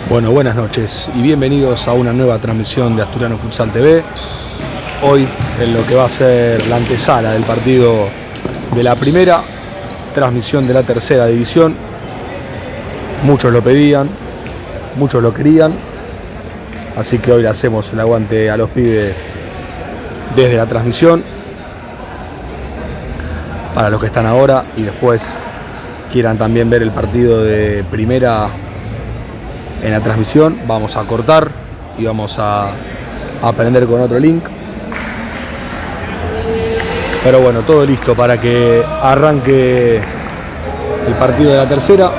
Bueno, buenas noches y bienvenidos a una nueva transmisión de Asturiano Futsal TV. Hoy en lo que va a ser la antesala del partido de la primera, transmisión de la tercera división. Muchos lo pedían, muchos lo querían, así que hoy le hacemos el aguante a los pibes desde la transmisión. Para los que están ahora y después quieran también ver el partido de primera en la transmisión, vamos a cortar y vamos a aprender con otro link. Pero bueno, todo listo para que arranque el partido de la tercera.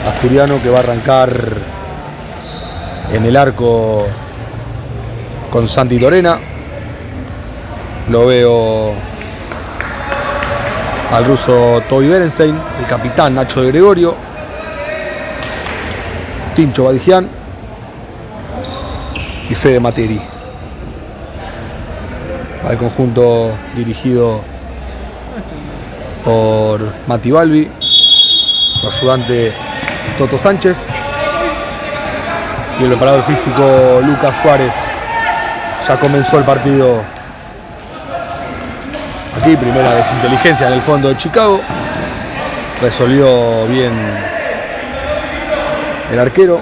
Asturiano que va a arrancar en el arco con Santi Lorena. Lo veo al ruso Toby Berenstein, el capitán Nacho de Gregorio, Tincho Badigian y Fede Materi. Al conjunto dirigido por Mati Balbi, su ayudante Toto Sánchez y el preparador físico Lucas Suárez. Ya comenzó el partido. Aquí primera desinteligencia en el fondo de Chicago. Resolvió bien el arquero.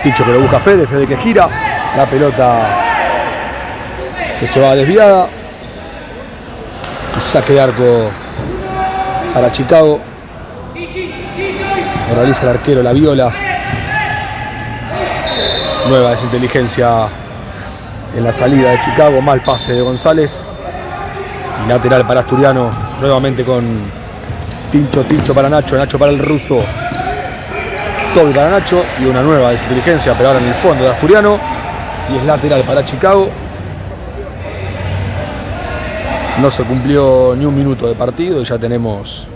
Tincho que lo busca Fede que gira. La pelota que se va desviada. Saque de arco para Chicago. Realiza el arquero la viola. Nueva desinteligencia en la salida de Chicago. Mal pase de González. Y lateral para Asturiano. Nuevamente con Tincho para Nacho. Nacho para el ruso. Toby para Nacho. Y una nueva desinteligencia, pero ahora en el fondo de Asturiano. Y es lateral para Chicago. No se cumplió ni un minuto de partido y ya tenemos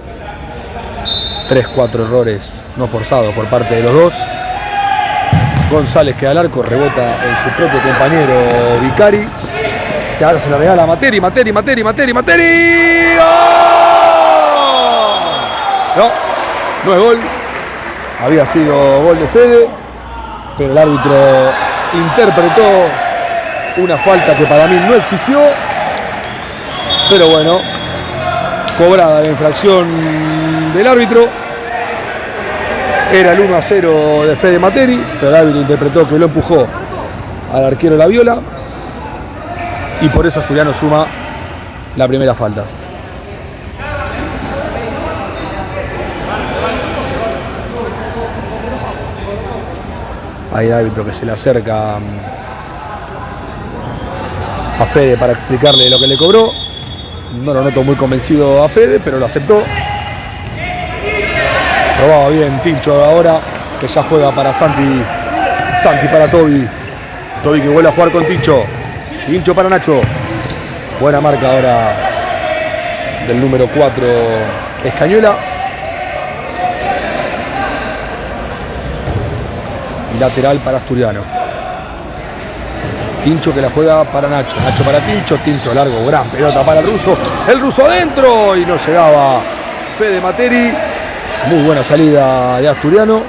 3-4 errores no forzados por parte de los dos. González queda al arco, rebota en su propio compañero Vicari, que ahora se la regala a Materi. ¡Oh! No es gol. Había sido gol de Fede, pero el árbitro interpretó una falta que para mí no existió. Pero bueno, cobrada la infracción del árbitro. Era el 1-0 de Fede Materi, pero el árbitro interpretó que lo empujó al arquero la viola. Y por eso Asturiano suma la primera falta. Hay árbitro que se le acerca a Fede para explicarle lo que le cobró. No lo noto muy convencido a Fede, pero lo aceptó. Probaba bien Tincho ahora, que ya juega para Santi. Santi para Toby. Toby que vuelve a jugar con Tincho. Tincho para Nacho. Buena marca ahora del número 4 Escañuela. Y lateral para Asturiano. Tincho que la juega para Nacho. Nacho para Tincho. Tincho largo, gran pelota para el ruso. El ruso adentro y no llegaba Fede Materi. Muy buena salida de Asturiano.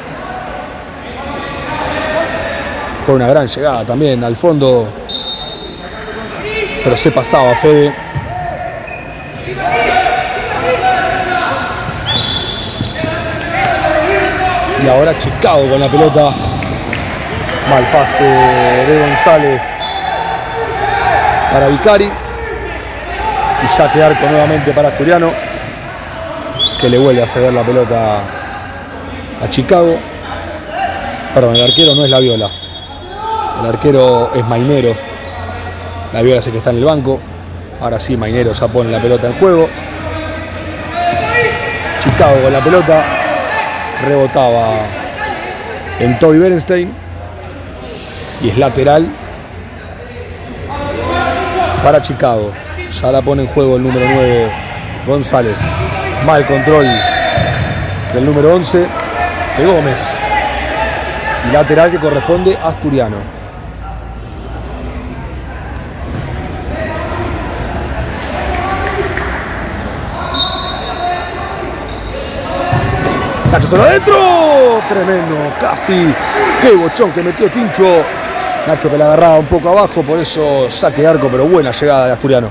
Fue una gran llegada también al fondo, pero se pasaba Fede. Y ahora Chicago con la pelota. Mal pase de González para Vicari. Y saque de arco nuevamente para Asturiano, que le vuelve a ceder la pelota a Chicago. Perdón, el arquero no es la viola. El arquero es Mainero. La viola sé que está en el banco. Ahora sí, Mainero ya pone la pelota en juego. Chicago con la pelota. Rebotaba en Toby Berenstein. Y es lateral para Chicago. Ya la pone en juego el número 9 González. Mal control del número 11 de Gómez. Y lateral que corresponde a Asturiano. Nacho solo adentro. Tremendo, casi. Qué bochón que metió Tincho. Nacho que la agarraba un poco abajo, por eso saque de arco, pero buena llegada de Asturiano.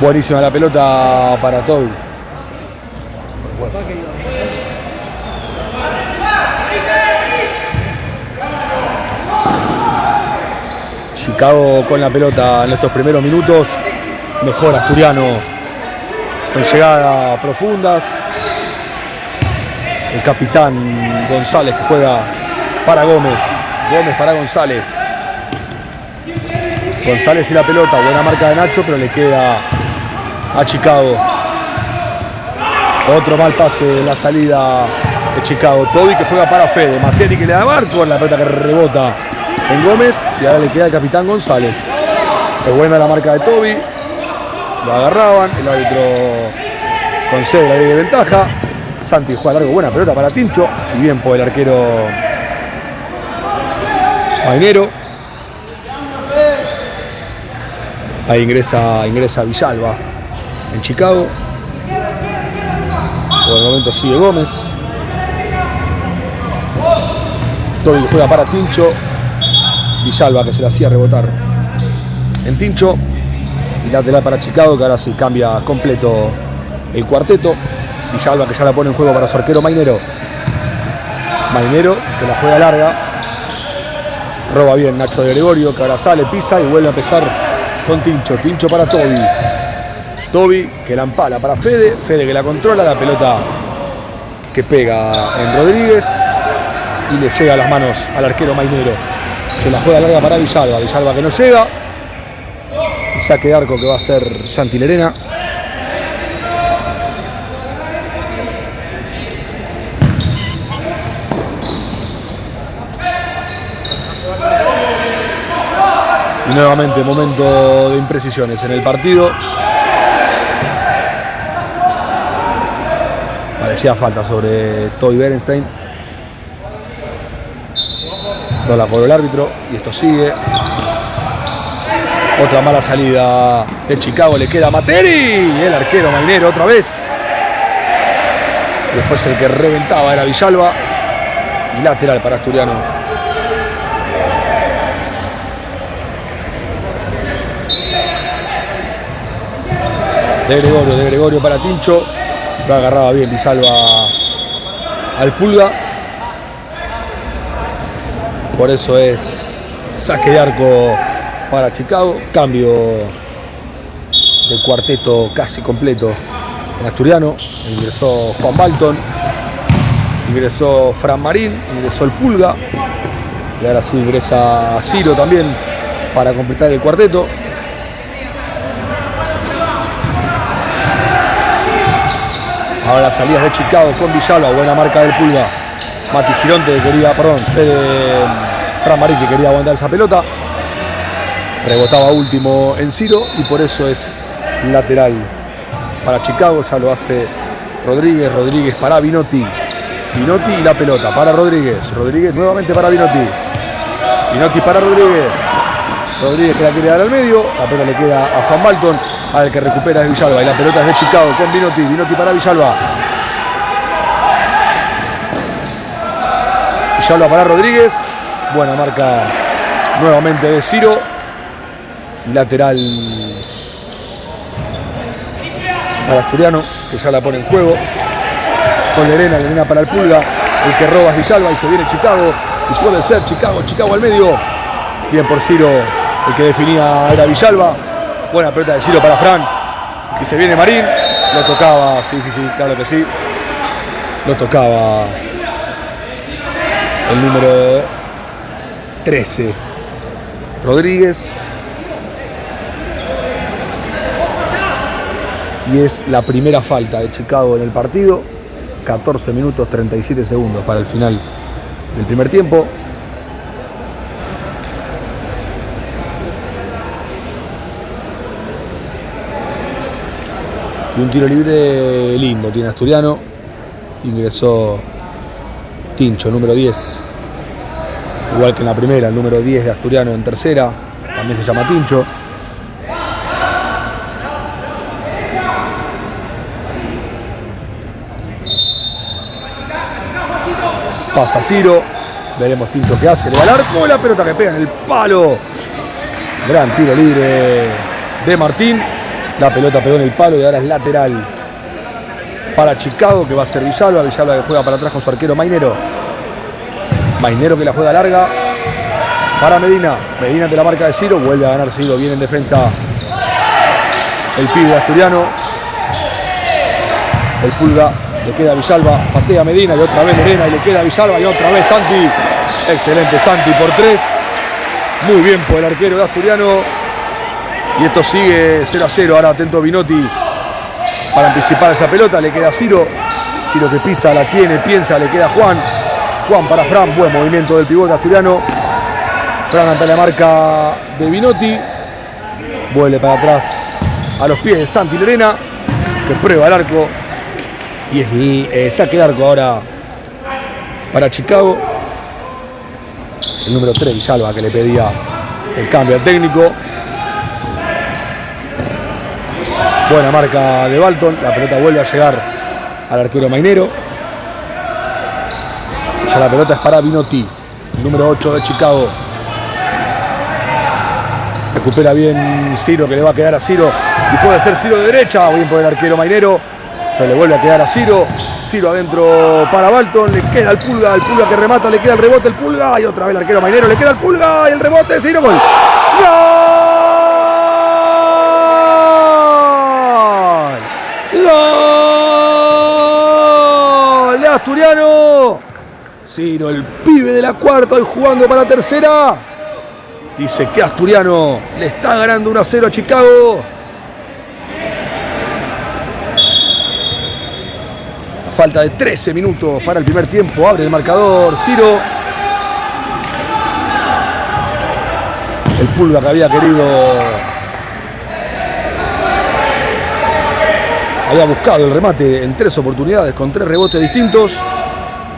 Buenísima la pelota para Toby. Chicago con la pelota en estos primeros minutos. Mejor Asturiano con llegadas profundas. El capitán González que juega para Gómez. Gómez para González. González y la pelota. Buena marca de Nacho, pero le queda a Chicago. Otro mal pase en la salida de Chicago. Toby que juega para Fede. Matetti que le da marco. La pelota que rebota en Gómez. Y ahora le queda al capitán González. Es buena la marca de Toby. Lo agarraban. El árbitro concede la ley de ventaja. Santi juega largo. Buena pelota para Tincho. Y bien por el arquero Mainero. Ahí ingresa Villalba en Chicago. Por el momento sigue Gómez. Toby juega para Tincho. Villalba que se la hacía rebotar en Tincho. Y lateral para Chicago, que ahora sí cambia completo el cuarteto. Villalba que ya la pone en juego para su arquero Mainero. Mainero que la juega larga. Roba bien Nacho de Gregorio, que ahora sale, pisa y vuelve a empezar con Tincho. Tincho para Toby. Toby que la empala para Fede. Fede que la controla. La pelota que pega en Rodríguez. Y le llega a las manos al arquero Mainero, que la juega larga para Villalba. Villalba que no llega. Y saque de arco que va a ser Santi Lerena. Y nuevamente momento de imprecisiones en el partido. Parecía falta sobre Toby Berenstein. No la cobró el árbitro y esto sigue. Otra mala salida de Chicago, le queda a Materi. Y el arquero Mainero otra vez. Después el que reventaba era Villalba. Y lateral para Asturiano. De Gregorio para Tincho. Lo agarraba bien Villalba al Pulga. Por eso es saque de arco para Chicago. Cambio de cuarteto casi completo en Asturiano. Ingresó Juan Balton. Ingresó Fran Marín. Ingresó el Pulga. Y ahora sí ingresa Ciro también para completar el cuarteto. Ahora las salidas de Chicago con Villalba. Buena marca del Pulga. Mati Gironte que quería, Fran Marín que quería aguantar esa pelota. Rebotaba último en Ciro y por eso es lateral para Chicago. Ya lo hace Rodríguez. Rodríguez para Vinotti. Vinotti y la pelota para Rodríguez. Rodríguez nuevamente para Vinotti. Vinotti para Rodríguez. Rodríguez que la quiere dar al medio. La pelota le queda a Juan Balton. Al que recupera es Villalba. Y la pelota es de Chicago con Vinotti. Vinotti para Villalba. Villalba para Rodríguez. Buena marca nuevamente de Ciro. Lateral para Asturiano, que ya la pone en juego. Con Lerena para el Pulga. El que roba es Villalba y se viene Chicago. Y puede ser Chicago al medio. Bien por Ciro. El que definía era Villalba. Buena pelota de Ciro para Fran. Y se viene Marín. Lo tocaba, sí, claro que sí. Lo tocaba el número 13. Rodríguez. Y es la primera falta de Chicago en el partido. 14 minutos 37 segundos para el final del primer tiempo. Y un tiro libre lindo tiene Asturiano. Ingresó Tincho, número 10. Igual que en la primera, el número 10 de Asturiano en tercera. También se llama Tincho. Pasa Ciro. Veremos Tincho qué hace. Le da al arco, la pelota que pega en el palo. Gran tiro libre de Martín. La pelota pegó en el palo y ahora es lateral para Chicago, que va a ser Villalba. Villalba que juega para atrás con su arquero Mainero. Mainero que la juega larga para Medina. Medina de la marca de Ciro. Vuelve a ganar Ciro. Viene en defensa el pibe Asturiano. El Pulga. Le queda Villalba. Patea Medina y otra vez Lorena. Y le queda Villalba y otra vez Santi. Excelente Santi por 3. Muy bien por el arquero de Asturiano. Y esto sigue 0-0. Ahora atento Binotti para anticipar esa pelota. Le queda Ciro. Ciro que pisa, la tiene, piensa, le queda Juan. Juan para Fran. Buen movimiento del pivote asturiano. Fran ante la marca de Binotti. Vuelve para atrás a los pies de Santi Lorena, que prueba el arco. Y es saque de arco ahora para Chicago. El número 3, Villalba, que le pedía el cambio al técnico. Buena marca de Balton. La pelota vuelve a llegar al arquero Mainero. Ya la pelota es para Binotti, el número 8 de Chicago. Recupera bien Ciro, que le va a quedar a Ciro. Y puede ser Ciro de derecha. Bien por el arquero Mainero. Pero le vuelve a quedar a Ciro. Ciro adentro para Balton. Le queda el Pulga. El Pulga que remata. Le queda el rebote. El Pulga. Y otra vez el arquero Mainero. Le queda el Pulga. Y el rebote. Ciro. Gol. ¡Gol! ¡Gol! De Asturiano. Ciro, el pibe de la cuarta, hoy jugando para tercera. Dice que Asturiano le está ganando 1-0 a Chicago. A falta de 13 minutos para el primer tiempo. Abre el marcador Ciro. El Pulga que había buscado el remate en 3 oportunidades con 3 rebotes distintos.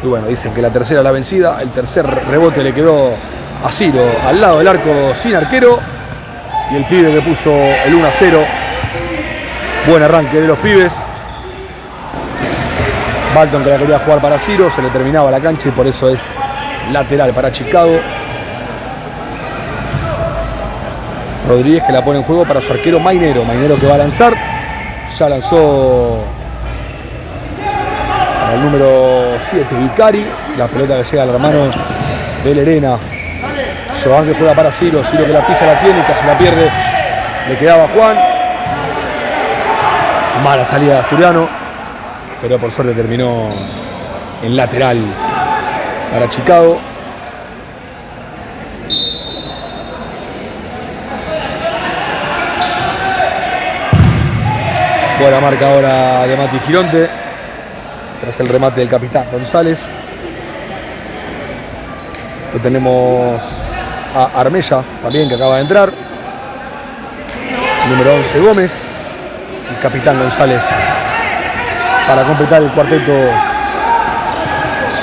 Y bueno, dicen que la tercera la vencida. El tercer rebote le quedó a Ciro al lado del arco sin arquero. Y el pibe que puso el 1-0. Buen arranque de los pibes. Balton que la quería jugar para Ciro. Se le terminaba la cancha y por eso es lateral para Chicago. Rodríguez que la pone en juego para su arquero Mainero. Mainero que va a lanzar. Ya lanzó para el número 7, Vicari. La pelota que llega al hermano de Lerena. Joan que juega para Ciro. Ciro que la pisa, la tiene, casi la pierde. Le quedaba Juan. Mala salida de Asturiano. Pero por suerte terminó en lateral para Chicago. Buena marca ahora de Mati Gironte. Tras el remate del capitán González. Lo tenemos a Armella también, que acaba de entrar. Número 11 Gómez. El capitán González para completar el cuarteto.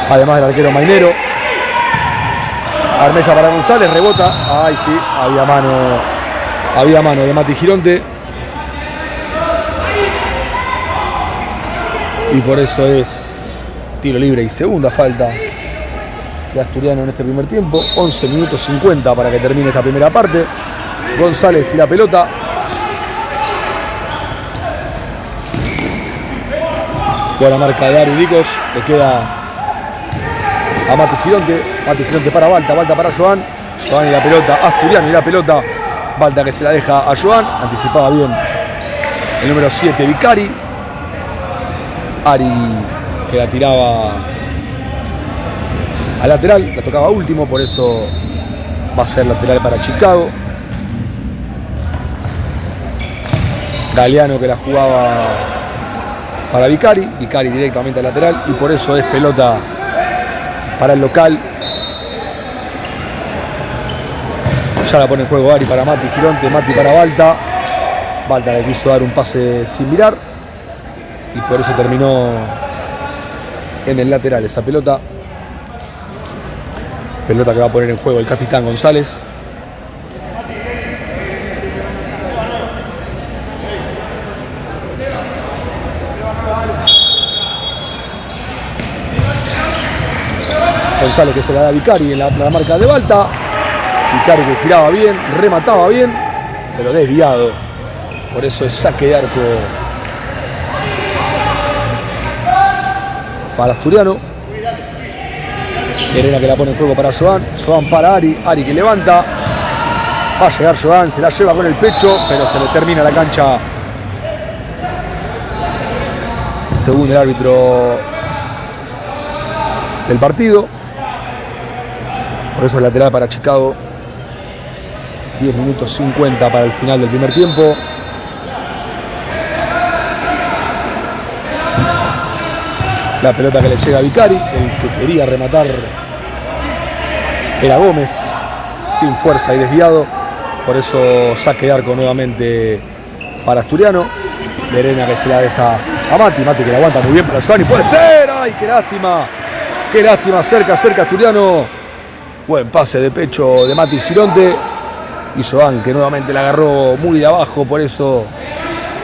Además del arquero Mainero. Armella para González. Rebota. Ay, sí. Había mano de Mati Gironte. Y por eso es tiro libre y segunda falta de Asturiano en este primer tiempo. 11 minutos 50 para que termine esta primera parte. González y la pelota. Buena marca de Ari Dicos. Le queda a Mati Gironte. Mati Gironte para Balta. Balta para Joan. Joan y la pelota. Asturiano y la pelota. Balta que se la deja a Joan. Anticipaba bien el número 7 Vicari. Ari que la tiraba a lateral, la tocaba último, por eso va a ser lateral para Chicago. Galeano que la jugaba para Vicari, Vicari directamente al lateral y por eso es pelota para el local. Ya la pone en juego Ari para Mati Gironte, Mati para Balta. Balta le quiso dar un pase sin mirar. y por eso terminó en el lateral esa pelota. Pelota que va a poner en juego el capitán González. González que se la da a Vicari en la marca de Balta. Vicari que giraba bien, remataba bien, pero desviado. Por eso es saque de arco para Asturiano. Llerena que la pone en juego para Joan. Joan para Ari. Ari que levanta. Va a llegar Joan, se la lleva con el pecho, pero se le termina la cancha. Según el árbitro del partido. Por eso es lateral para Chicago. 10 minutos 50 para el final del primer tiempo. La pelota que le llega a Vicari. El que quería rematar era Gómez. Sin fuerza y desviado. Por eso saque de arco nuevamente para Asturiano. Llerena que se la deja a Mati. Mati que la aguanta muy bien para Joan. Y puede ser. ¡Ay, qué lástima! ¡Qué lástima! Cerca Asturiano. Buen pase de pecho de Mati Gironte. Y Joan que nuevamente la agarró muy de abajo. Por eso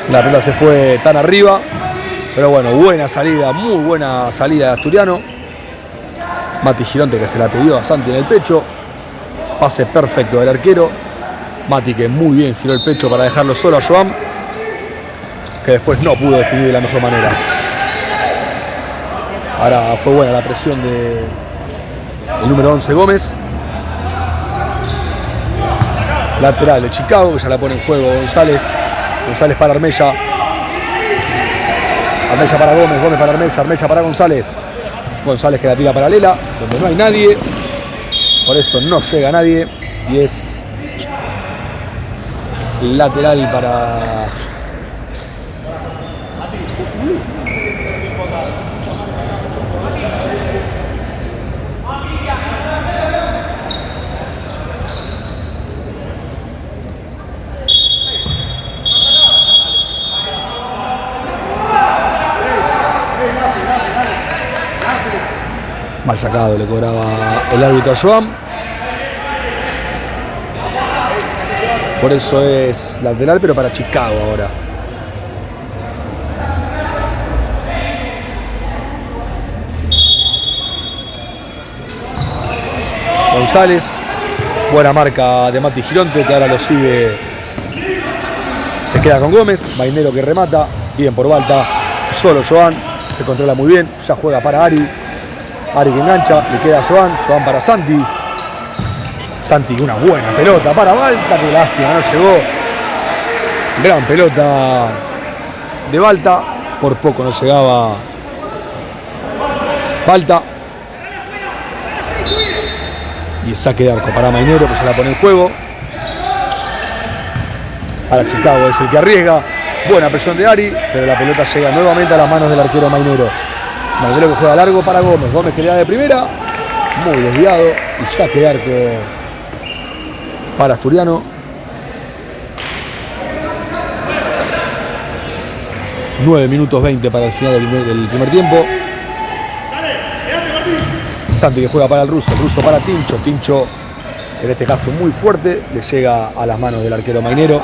la pelota se fue tan arriba. Pero bueno, buena salida, muy buena salida de Asturiano. Mati Gironte que se la pidió a Santi en el pecho. Pase perfecto del arquero. Mati que muy bien giró el pecho para dejarlo solo a Joan, que después no pudo definir de la mejor manera. Ahora fue buena la presión del número 11 Gómez. Lateral de Chicago, que ya la pone en juego González. González para Armella. Armella para Gómez, Gómez para Armella, Armella para González. González que la tira paralela, donde no hay nadie. Por eso no llega nadie. Y es lateral para... Mal sacado le cobraba el árbitro a Joan. Por eso es lateral, pero para Chicago ahora. González. Buena marca de Mati Gironte, que ahora lo sigue. Se queda con Gómez. Mainero que remata. Bien por Balta. Solo Joan, que controla muy bien. Ya juega para Ari. Ari que engancha, le queda a Joan, Joan para Santi. Santi una buena pelota para Balta, que lástima, no llegó. Gran pelota de Balta, por poco no llegaba Balta. Y saque de arco para Mainero, que se la pone en juego. Para Chicago es el que arriesga. Buena presión de Ari, pero la pelota llega nuevamente a las manos del arquero Mainero. Mainero que juega largo para Gómez. Gómez que le da de primera. Muy desviado. Y saque de arco para Asturiano. 9 minutos 20 para el final del primer tiempo. Santi que juega para el ruso para Tincho. Tincho, en este caso muy fuerte, le llega a las manos del arquero Mainero.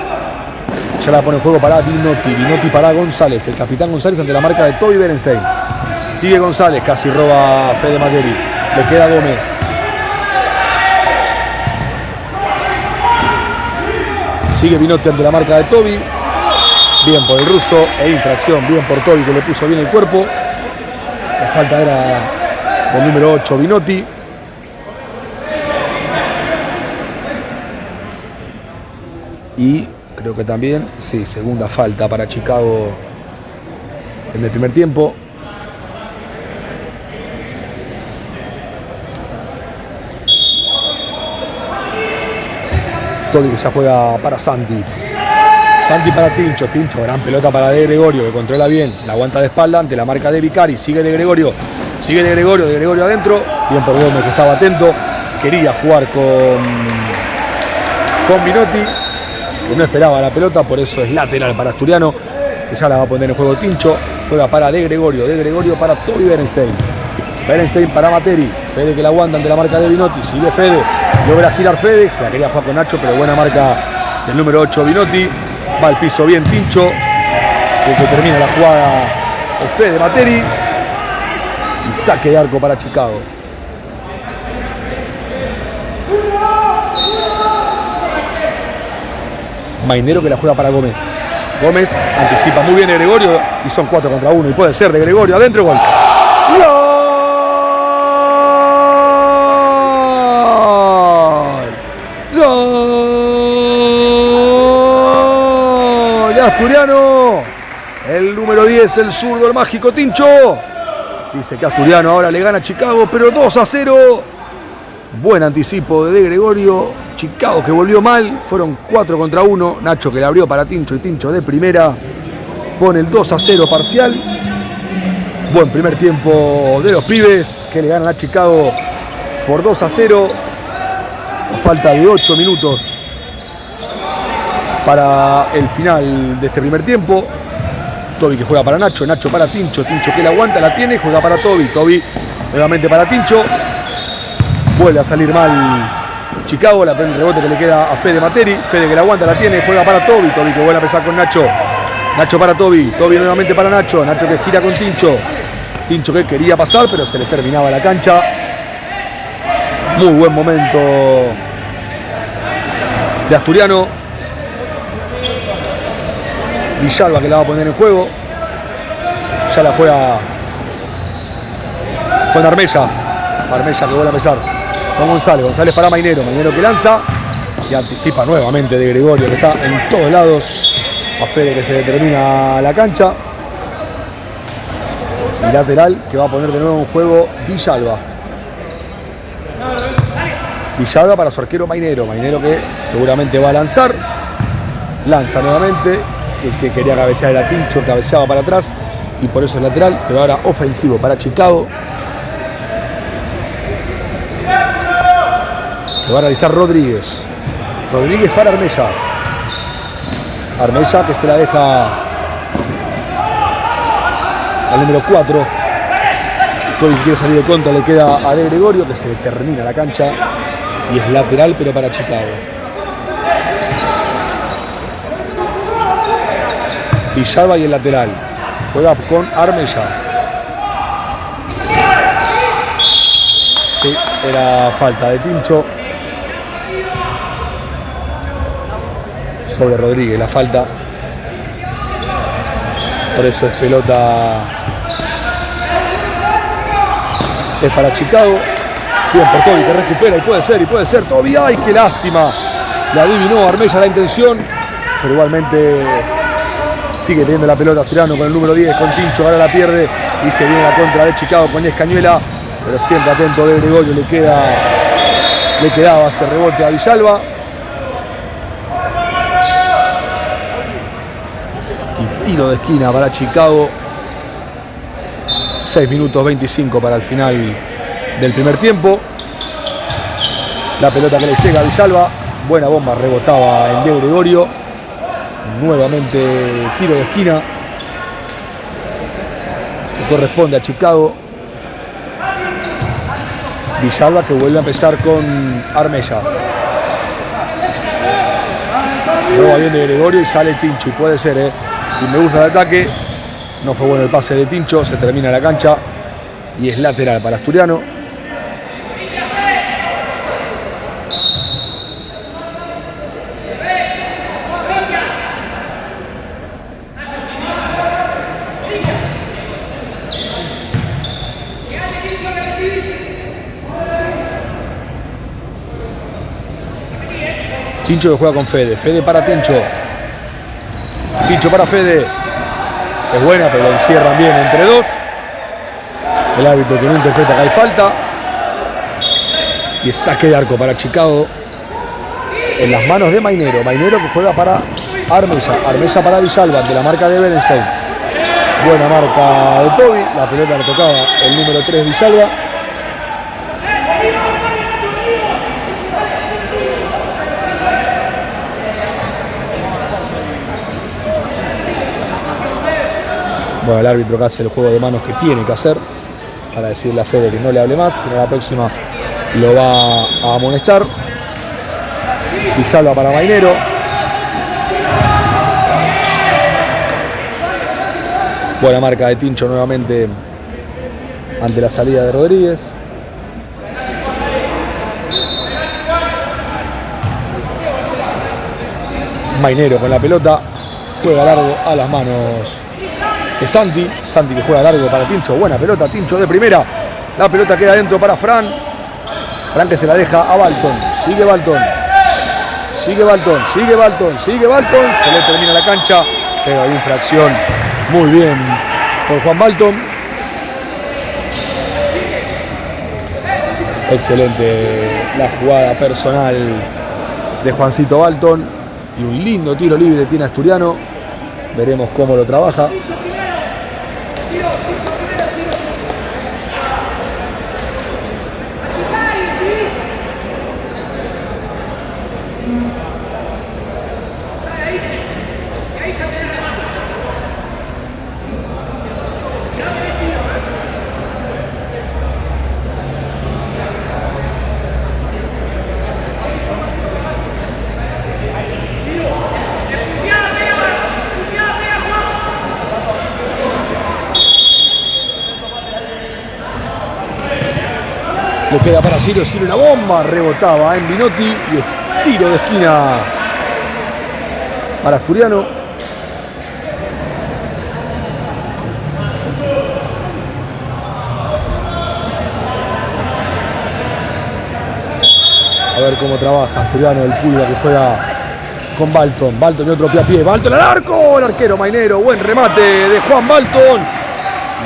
Ya la pone en juego para Vinotti. Vinotti para González. El capitán González ante la marca de Toby Berenstein. Sigue González, casi roba a Fede Materi. Le queda Gómez. Sigue Vinotti ante la marca de Toby. Bien por el ruso e infracción. Bien por Toby, que le puso bien el cuerpo. La falta era del número 8, Vinotti. Y creo que también, sí, segunda falta para Chicago en el primer tiempo. Toby que ya juega para Santi. Santi para Tincho. Tincho, gran pelota para De Gregorio, que controla bien. La aguanta de espalda ante la marca de Vicari. Sigue De Gregorio. Sigue De Gregorio adentro. Bien por Gómez, que estaba atento. Quería jugar con Vinotti, que no esperaba la pelota. Por eso es lateral para Asturiano, que ya la va a poner en juego Tincho. juega para De Gregorio para Toby Berenstein. Berenstein para Materi. Fede que la aguanta ante la marca de Binotti. Sigue Fede. Logra girar Fede. Se la quería jugar con Nacho, pero buena marca del número 8 Binotti. Va al piso bien Tincho. El que termina la jugada es Fede Materi. Y saque de arco para Chicago. Mainero que la juega para Gómez. Gómez anticipa muy bien de Gregorio y son 4 contra 1 y puede ser de Gregorio. Adentro, gol. ¡Gol! ¡Gol! Asturiano. El número 10, el zurdo, el mágico Tincho. Dice que Asturiano ahora le gana a Chicago, pero 2-0. Buen anticipo de Gregorio. Chicago que volvió mal. Fueron 4 contra 1. Nacho que le abrió para Tincho y Tincho de primera pone el 2-0 parcial. Buen primer tiempo de los pibes que le ganan a Chicago por 2-0. A falta de 8 minutos para el final de este primer tiempo. Toby que juega para Nacho, Nacho para Tincho, Tincho que la aguanta, la tiene, juega para Toby, Toby nuevamente para Tincho. Vuelve a salir mal Chicago, la el rebote que le queda a Fede Materi, Fede que la aguanta, la tiene, juega para Toby, Toby que vuelve a empezar con Nacho, Nacho para Toby, Toby nuevamente para Nacho, Nacho que gira con Tincho, Tincho que quería pasar pero se le terminaba la cancha. Muy buen momento de Asturiano. Villalba que la va a poner en juego. Ya la juega con Armella. Armella que vuelve a empezar con González. González para Mainero. Mainero que lanza y anticipa nuevamente de Gregorio que está en todos lados. A Fede que se determina la cancha. Y lateral que va a poner de nuevo en juego Villalba. Villalba para su arquero Mainero. Mainero que seguramente va a lanzar. Lanza nuevamente. El que quería cabecear era Tincho, cabeceaba para atrás y por eso es lateral, pero ahora ofensivo para Chicago. Que va a realizar Rodríguez. Rodríguez para Armella. Armella que se la deja al número 4. Toby quiere salir de contra, le queda a De Gregorio que se termina la cancha y es lateral pero para Chicago. Villalba y el lateral. Juega con Armella. Sí, era falta de Tincho. Sobre Rodríguez la falta. Por eso es pelota. Es para Chicago. Bien por Toby que recupera y puede ser Toby. ¡Ay, qué lástima! Le adivinó Armella la intención. Pero igualmente sigue teniendo la pelota Asturiano con el número 10, con Tincho, ahora la pierde y se viene la contra de Chicago con Escañuela, pero siempre atento de Gregorio, le quedaba ese rebote a Villalba. Y tiro de esquina para Chicago. 6 minutos 25 para el final del primer tiempo. La pelota que le llega a Villalba, buena bomba, rebotaba en De Gregorio. Nuevamente tiro de esquina que corresponde a Chicago. Villalba que vuelve a empezar con Armella. Roba bien De Gregorio y sale Tincho y puede ser, y me gusta el ataque. No fue bueno el pase de Tincho, se termina la cancha y es lateral para Asturiano. Tincho que juega con Fede. Fede para Tincho. Tincho para Fede. Es buena, pero lo encierran bien entre dos. El árbitro que no interpreta que hay falta. Y es saque de arco para Chicago. En las manos de Mainero. Mainero que juega para Armella. Armella para Villalba ante la marca de Berenstein. Buena marca de Toby. La pelota le tocaba el número 3 Villalba. Bueno, el árbitro que hace el juego de manos que tiene que hacer para decirle a Fede que no le hable más, sino la próxima lo va a amonestar. Villalba para Mainero. Buena marca de Tincho nuevamente ante la salida de Rodríguez. Mainero con la pelota, juega largo a las manos de Santi. Santi que juega largo para Tincho, buena pelota, Tincho de primera. La pelota queda dentro para Fran. Fran que se la deja a Balton. Sigue Balton. Sigue Balton, sigue Balton, sigue Balton. Se le termina la cancha, pero hay infracción. Muy bien por Juan Balton. Excelente la jugada personal de Juancito Balton. Y un lindo tiro libre tiene Asturiano. Veremos cómo lo trabaja. Le queda para Ciro, Ciro una bomba, rebotaba en Binotti y es tiro de esquina para Asturiano. A ver cómo trabaja Asturiano, el Pulga que juega con Balton. Balton de otro pie a pie, Balton al arco, el arquero Mainero, buen remate de Juan Balton.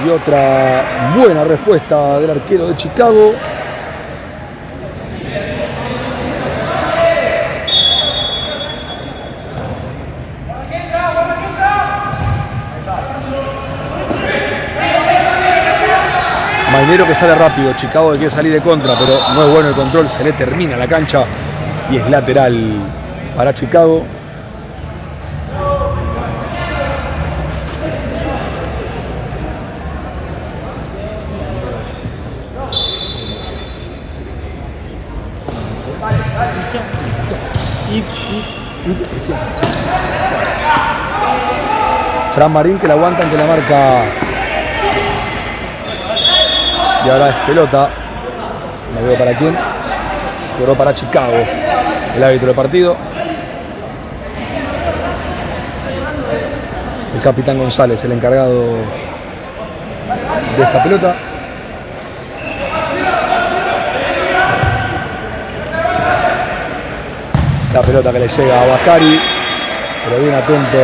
Y otra buena respuesta del arquero de Chicago. Mainero que sale rápido, Chicago que quiere salir de contra, pero no es bueno el control, se le termina la cancha y es lateral para Chicago. Fran Marín que la aguanta ante la marca. Y ahora es pelota. No veo para quién. Cobró para Chicago. El árbitro del partido. El capitán González, el encargado de esta pelota. La pelota que le llega a Bascari. Pero bien atento.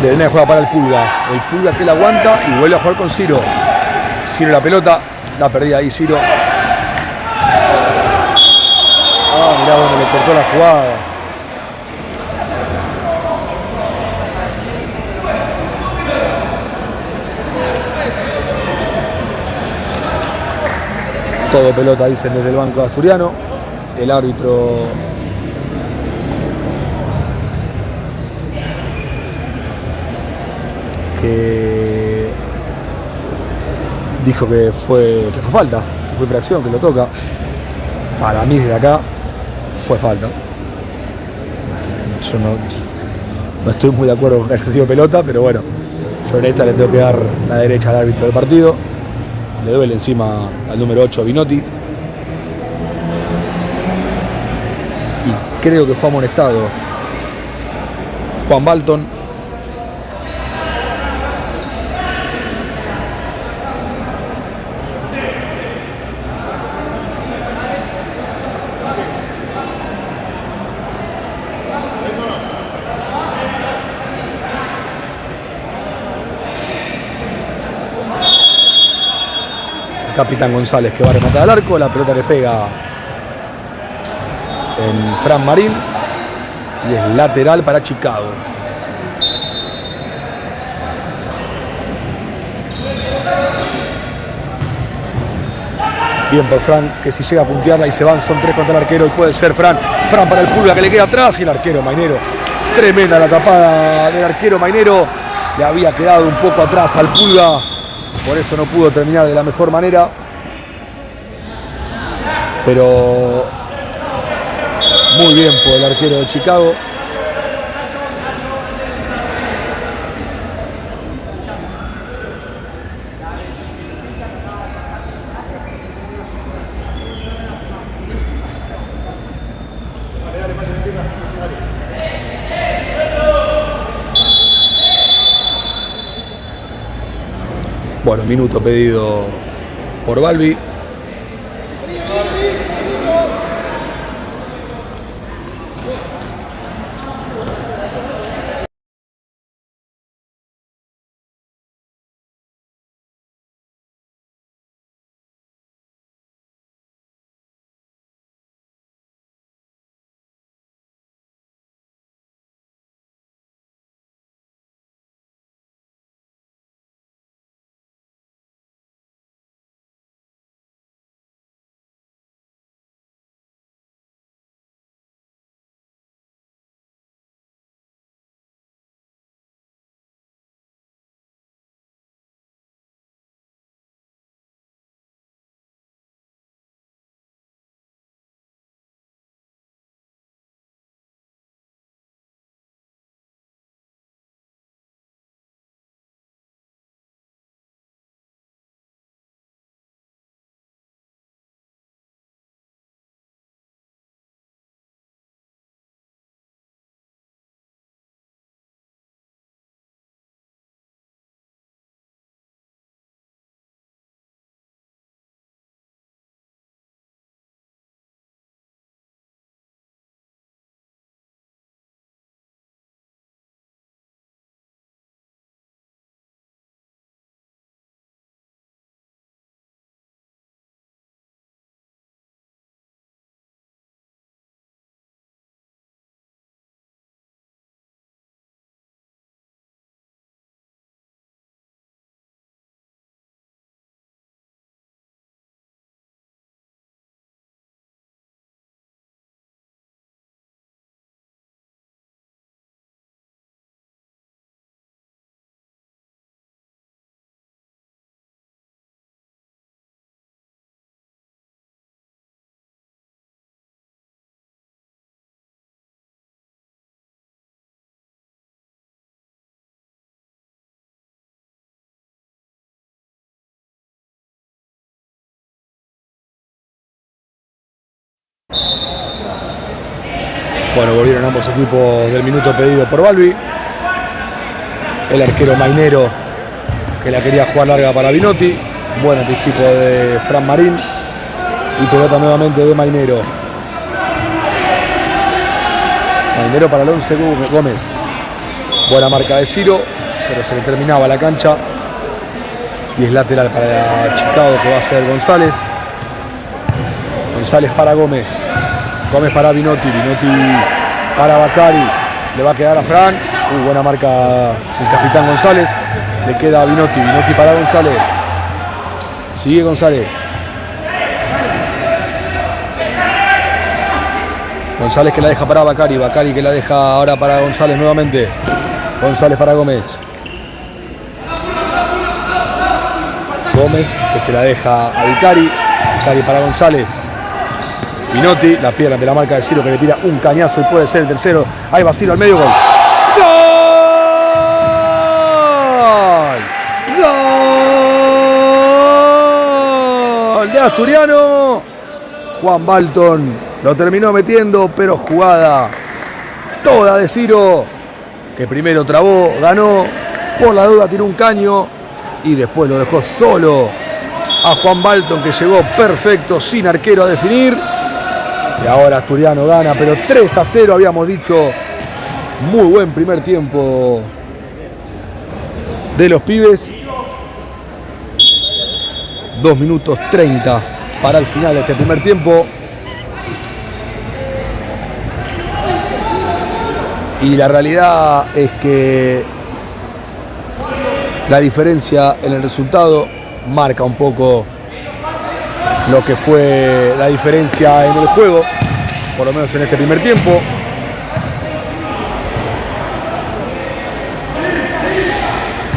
De Dena juega para el Pulga que la aguanta y vuelve a jugar con Ciro. Ciro la pelota, la perdía ahí Ciro. Ah, mirá donde le cortó la jugada. Todo pelota, dicen desde el banco asturiano. El árbitro que dijo que fue falta, que fue infracción, que lo toca. Para mí desde acá fue falta. Yo no estoy muy de acuerdo con el ejercicio de pelota, pero bueno, yo en esta le tengo que dar la derecha al árbitro del partido. Le duele encima al número 8 Binotti. Y creo que fue amonestado Juan Balton. Capitán González que va a rematar al arco. La pelota que pega en Fran Marín. Y es lateral para Chicago. Bien por Fran, que si llega a puntearla y se van, son 3 contra el arquero y puede ser Fran. Fran para el Pulga que le queda atrás y el arquero Mainero. Tremenda la tapada del arquero Mainero. Le había quedado un poco atrás al Pulga. Por eso no pudo terminar de la mejor manera. Pero muy bien por el arquero de Chicago. Bueno, minuto pedido por Balbi. Bueno, volvieron ambos equipos del minuto pedido por Balbi. El arquero Mainero que la quería jugar larga para Binotti. Buen anticipo de Fran Marín. Y pelota nuevamente de Mainero. Mainero para Alonso Gómez. Buena marca de Ciro, pero se le terminaba la cancha. Y es lateral para Chicago que va a ser González. González para Gómez. Gómez para Binotti. Binotti para Bacari. Le va a quedar a Fran. Buena marca el capitán González. Le queda a Binotti. Binotti para González. Sigue González. González que la deja para Bacari. Bacari que la deja ahora para González nuevamente. González para Gómez. Gómez que se la deja a Vicari. Vicari para González. Binotti, la pierde ante la marca de Ciro que le tira un cañazo y puede ser el tercero. Ahí va Ciro al medio, gol. ¡Gol! ¡Gol de Asturiano! Juan Balton lo terminó metiendo, pero jugada toda de Ciro, que primero trabó, ganó, por la duda tiró un caño y después lo dejó solo a Juan Balton, que llegó perfecto, sin arquero a definir. Y ahora Asturiano gana, pero 3-0 habíamos dicho. Muy buen primer tiempo de los pibes. 2 minutos 30 para el final de este primer tiempo. Y la realidad es que la diferencia en el resultado marca un poco lo que fue la diferencia en el juego, por lo menos en este primer tiempo.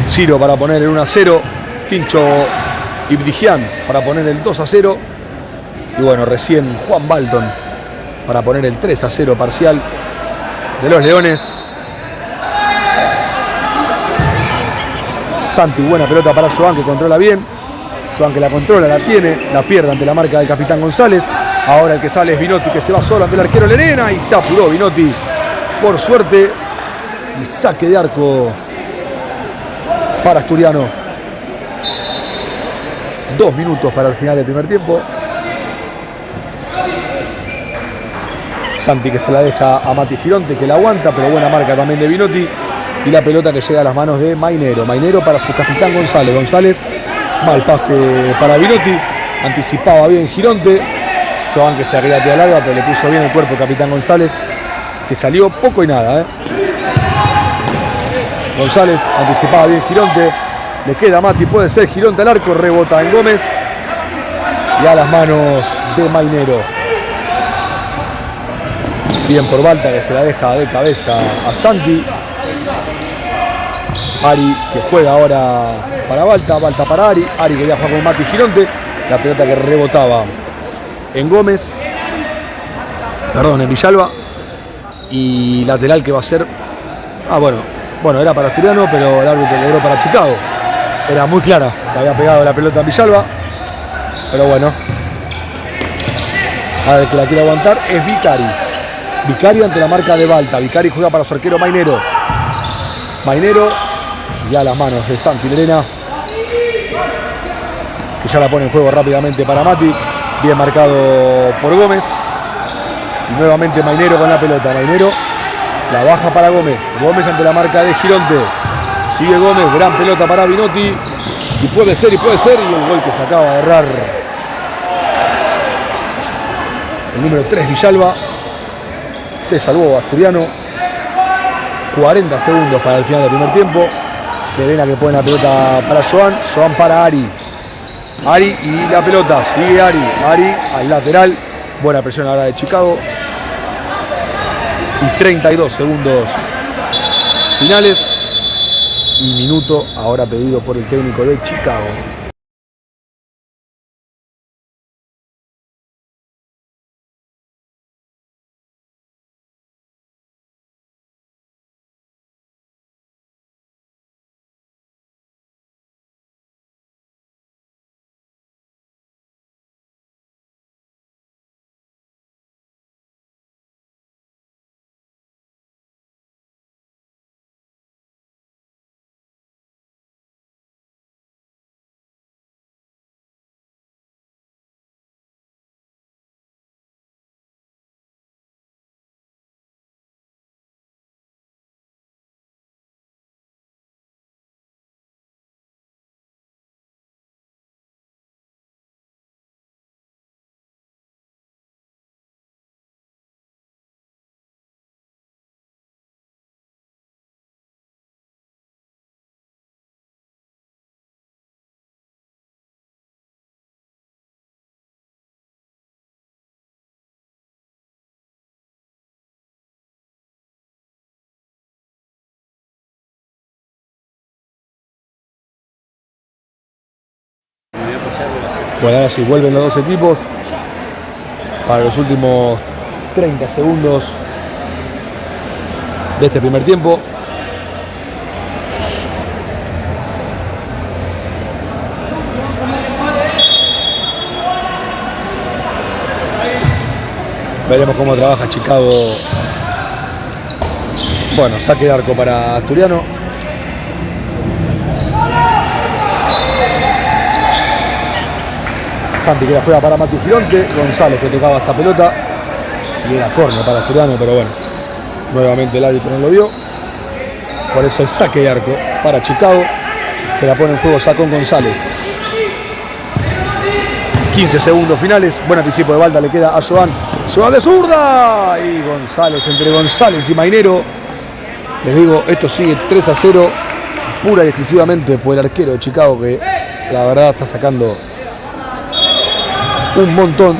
Ciro para poner el 1-0, Tincho Ibdigian para poner el 2-0 y bueno, recién Juan Balton para poner el 3-0 parcial de los Leones. Santi, buena pelota para Joan, que controla bien. Joan, que la controla, la tiene, la pierde ante la marca del capitán González. Ahora el que sale es Vinotti, que se va solo ante el arquero Lerena, y se apuró Vinotti por suerte. Y saque de arco para Asturiano. 2 minutos para el final del primer tiempo. Santi, que se la deja a Mati Gironte, que la aguanta, pero buena marca también de Vinotti. Y la pelota que llega a las manos de Mainero. Mainero para su capitán González. González, mal pase para Vinotti. Anticipaba bien Gironte. Joan, que se la quería tirar larga, pero le puso bien el cuerpo el capitán González, que salió poco y nada. González anticipaba bien Gironte. Le queda Mati, puede ser Gironte al arco. Rebota en Gómez. Y a las manos de Mainero. Bien por Balta, que se la deja de cabeza a Santi. Ari, que juega ahora para Balta. Balta para Ari. Ari quería jugar con Mati Gironte. La pelota que rebotaba en Gómez. Perdón, en Villalba. Y lateral que va a ser... Bueno, era para Asturiano, pero el árbitro cobró para Chicago. Era muy clara que había pegado la pelota en Villalba. Pero bueno. A ver, que la quiere aguantar es Vicari. Vicari ante la marca de Balta. Vicari juega para su arquero Mainero. Mainero ya a las manos de Santi Lerena, que ya la pone en juego rápidamente para Mati. Bien marcado por Gómez. Y nuevamente Mainero con la pelota. Mainero la baja para Gómez. Gómez ante la marca de Gironte. Sigue Gómez. Gran pelota para Vinotti. Y puede ser. Y el gol que se acaba de errar el número 3 Villalba. Se salvó Asturiano. 40 segundos para el final del primer tiempo. Lerena, que pone la pelota para Joan. Joan para Ari. Ari y la pelota. Sigue Ari. Ari al lateral. Buena presión ahora de Chicago. Y 32 segundos finales. Y minuto ahora pedido por el técnico de Chicago. Bueno, ahora sí, vuelven los dos equipos para los últimos 30 segundos de este primer tiempo. Veremos cómo trabaja Chicago. Bueno, saque de arco para Asturiano. Santi, que la juega para Mati Gironte. González, que tocaba esa pelota. Y era córner para Asturiano, pero bueno. Nuevamente el árbitro no lo vio. Por eso es saque de arco para Chicago, que la pone en juego ya con González. 15 segundos finales. Buen anticipo de Balda, le queda a Joan. Joan de zurda. Y González, entre González y Mainero. Les digo, esto sigue 3-0. Pura y exclusivamente por el arquero de Chicago, que la verdad está sacando un montón.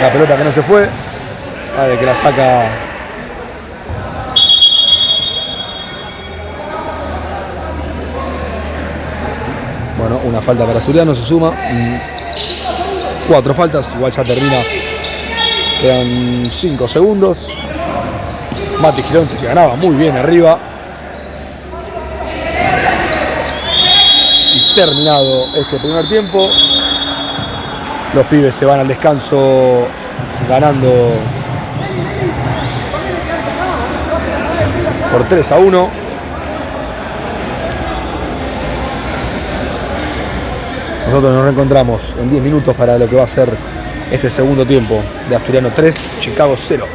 La pelota que no se fue. A ver, que la saca. Bueno, una falta para Asturiano, se suma. 4 faltas, igual ya termina. Quedan 5 segundos. Mati Gironte, que ganaba muy bien arriba. Y terminado este primer tiempo. Los pibes se van al descanso ganando por 3-1. Nosotros nos reencontramos en 10 minutos para lo que va a ser este segundo tiempo de Asturiano 3, Chicago 0.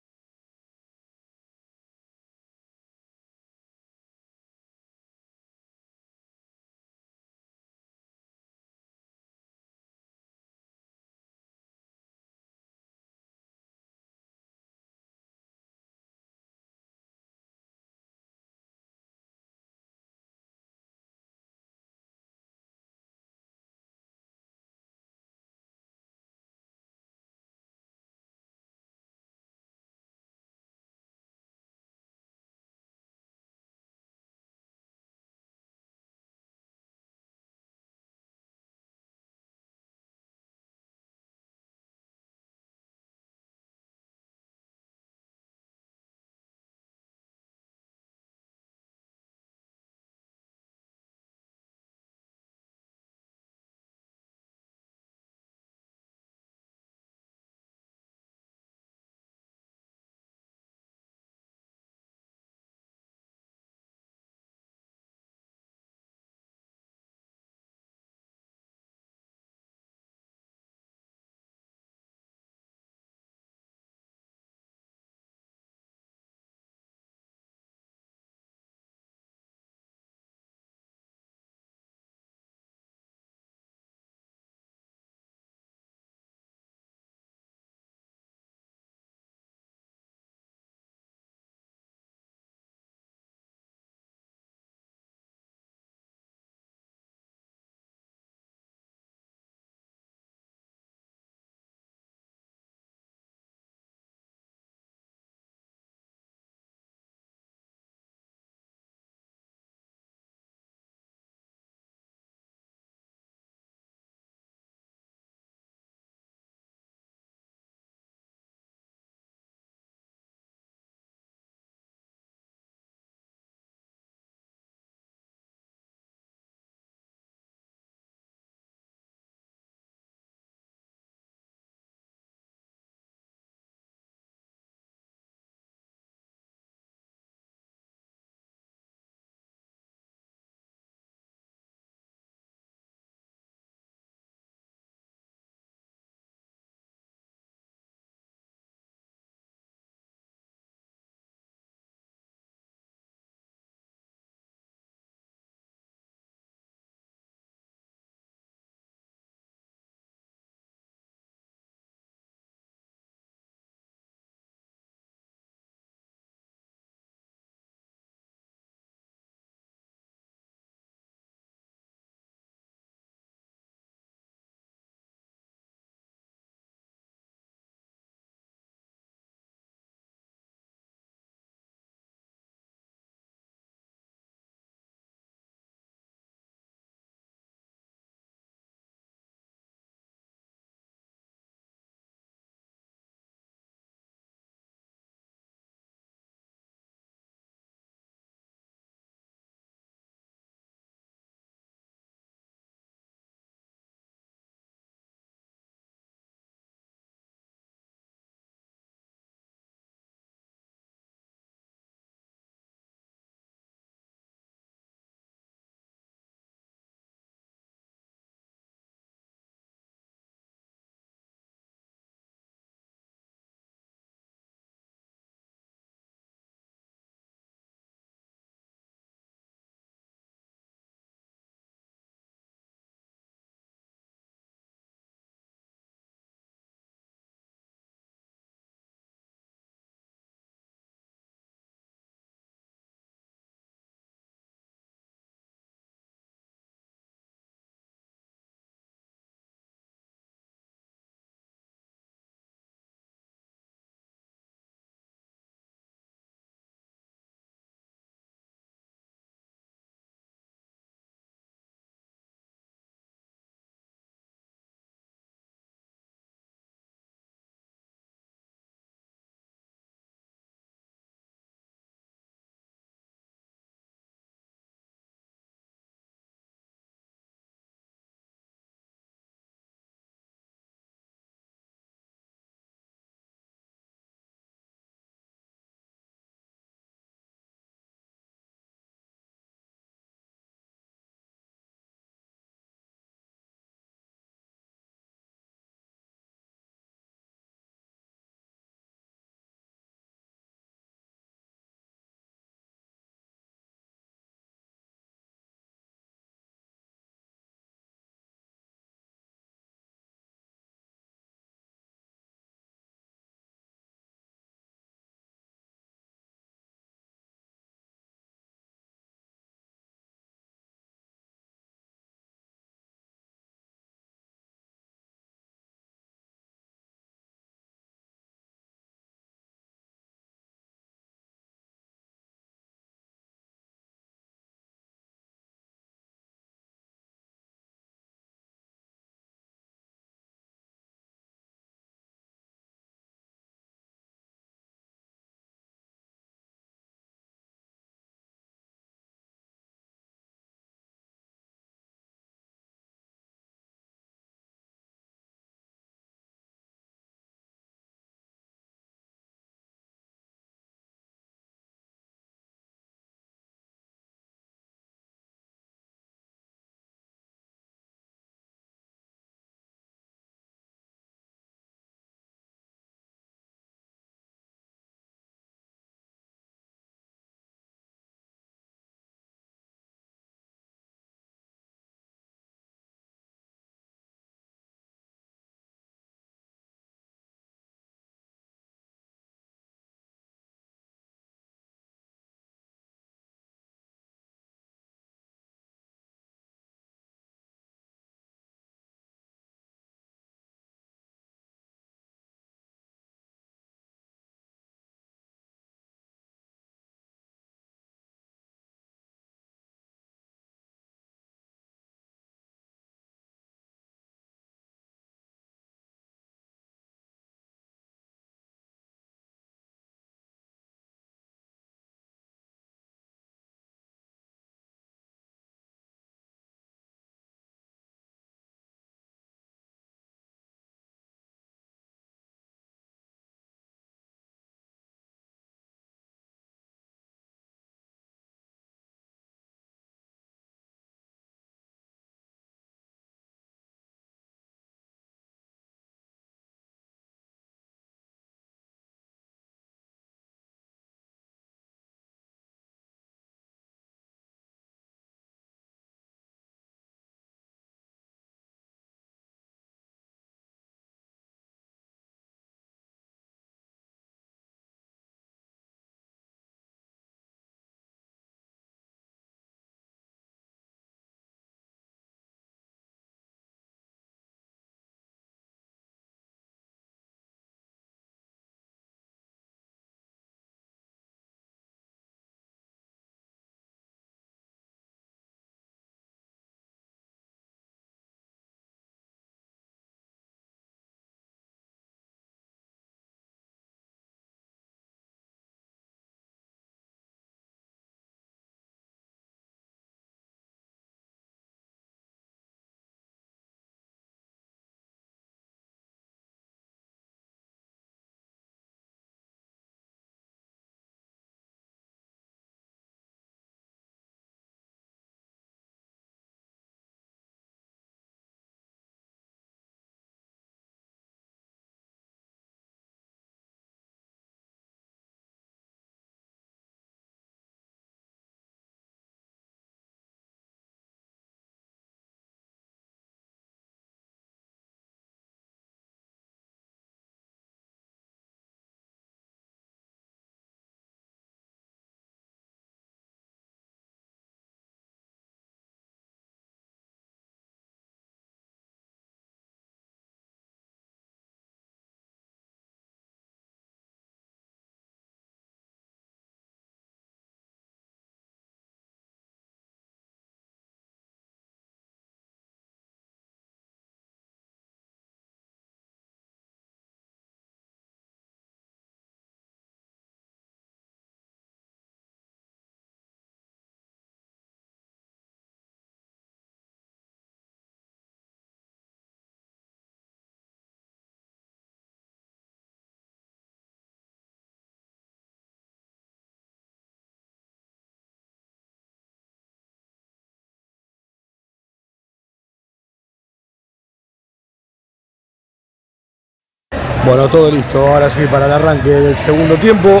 Bueno, todo listo. Ahora sí para el arranque del segundo tiempo.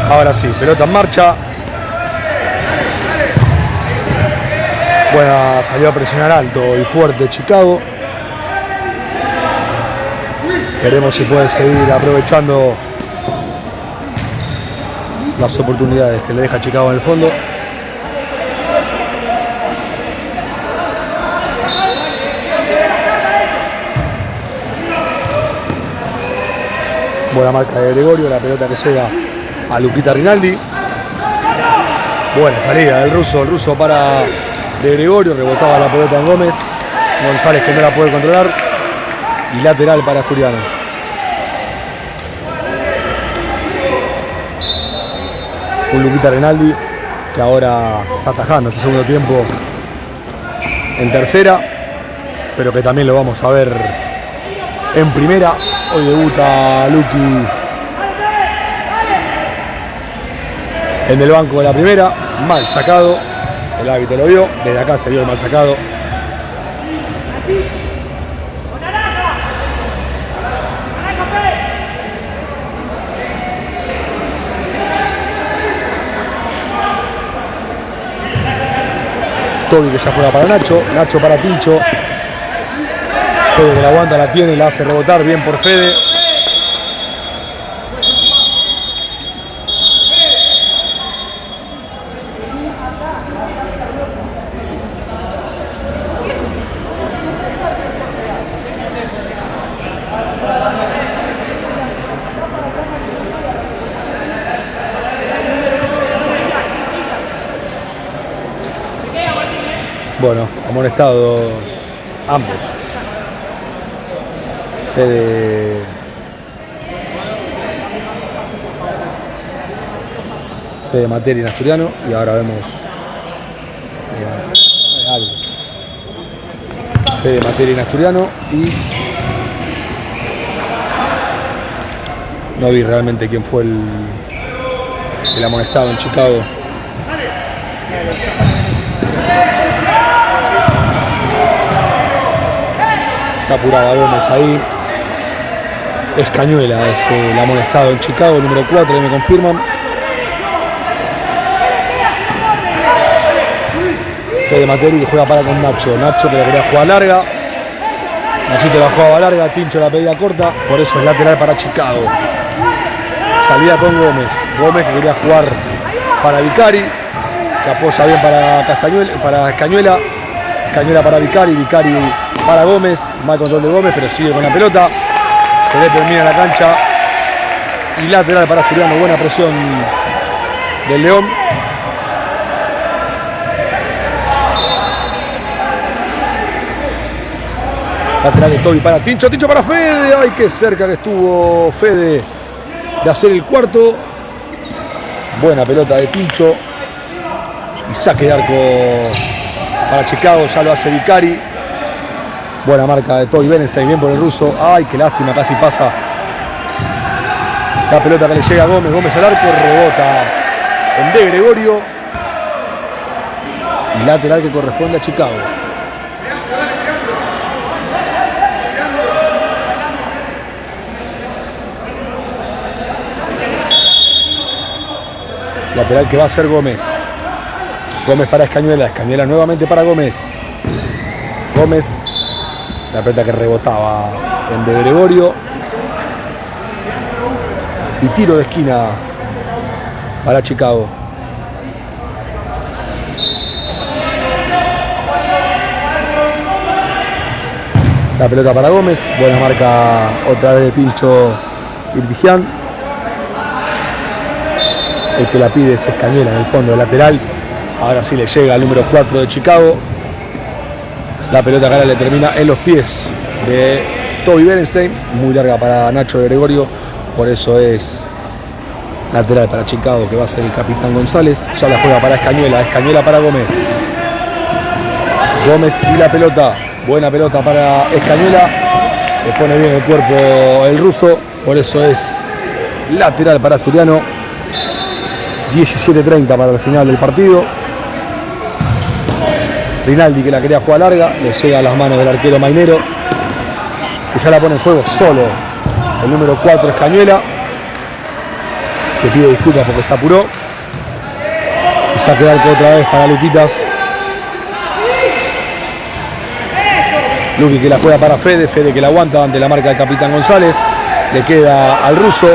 Ahora sí, pelota en marcha. Buena, salió a presionar alto y fuerte Chicago. Veremos si puede seguir aprovechando las oportunidades que le deja Chicago en el fondo. Buena marca de Gregorio, la pelota que llega a Luquita Rinaldi. Buena salida del ruso, el ruso para de Gregorio, rebotaba la pelota en Gómez. González que no la puede controlar. Y lateral para Asturiano. Un Luquita Rinaldi que ahora está atajando este segundo tiempo en tercera, pero que también lo vamos a ver en primera. Hoy debuta Luqui en el banco de la primera. Mal sacado, el árbitro lo vio, desde acá se vio el mal sacado. Toby que ya juega para Nacho, Nacho para Tincho. Fede que la aguanta, la tiene, la hace rebotar, bien por Fede. Bueno, amonestados ambos. Fede Materi en Asturiano y ahora vemos algo. Fede Materi en Asturiano y no vi realmente quién fue el amonestado en Chicago. Se apuraba Gómez ahí. Es Cañuela, es el amonestado en Chicago, número 4, y me confirman. Fede Materi que juega para con Nacho. Nacho que la quería jugar larga. Nachito la jugaba larga, Tincho la pedía corta, por eso es lateral para Chicago. Salida con Gómez. Gómez que quería jugar para Vicari, que apoya bien para Cañuela. Cañuela para Vicari, Vicari para Gómez. Mal control de Gómez, pero sigue con la pelota. Se le termina la cancha. Y lateral para Asturiano. Buena presión del León. Lateral de Toby para Tincho. Tincho para Fede. Ay, qué cerca que estuvo Fede de hacer el cuarto. Buena pelota de Tincho. Y saque de arco para Chicago. Ya lo hace Vicari. Buena marca de Toby Benestein, bien por el ruso. Ay, qué lástima, casi pasa. La pelota que le llega a Gómez. Gómez al arco, rebota en De Gregorio. Y lateral que corresponde a Chicago. Lateral que va a ser Gómez. Gómez para Escañuela. Escañuela nuevamente para Gómez. Gómez. La pelota que rebotaba en De Gregorio. Y tiro de esquina para Chicago. La pelota para Gómez. Buena marca otra vez de Tincho Irtigian. El que la pide es Escañuela en el fondo lateral. Ahora sí le llega al número 4 de Chicago. La pelota cara le termina en los pies de Toby Benestein. Muy larga para Nacho de Gregorio. Por eso es lateral para Chicago, que va a ser el capitán González. Ya la juega para Escañuela. Escañuela para Gómez. Gómez y la pelota. Buena pelota para Escañuela. Le pone bien el cuerpo el ruso. Por eso es lateral para Asturiano. 17:30 para el final del partido. Rinaldi, que la quería jugar larga, le llega a las manos del arquero Mainero, que ya la pone en juego solo. El número 4 es Cañuela, que pide disculpas porque se apuró. Y saque de arco otra vez para Luquitas. Luqui que la juega para Fede, Fede que la aguanta ante la marca del capitán González. Le queda al ruso.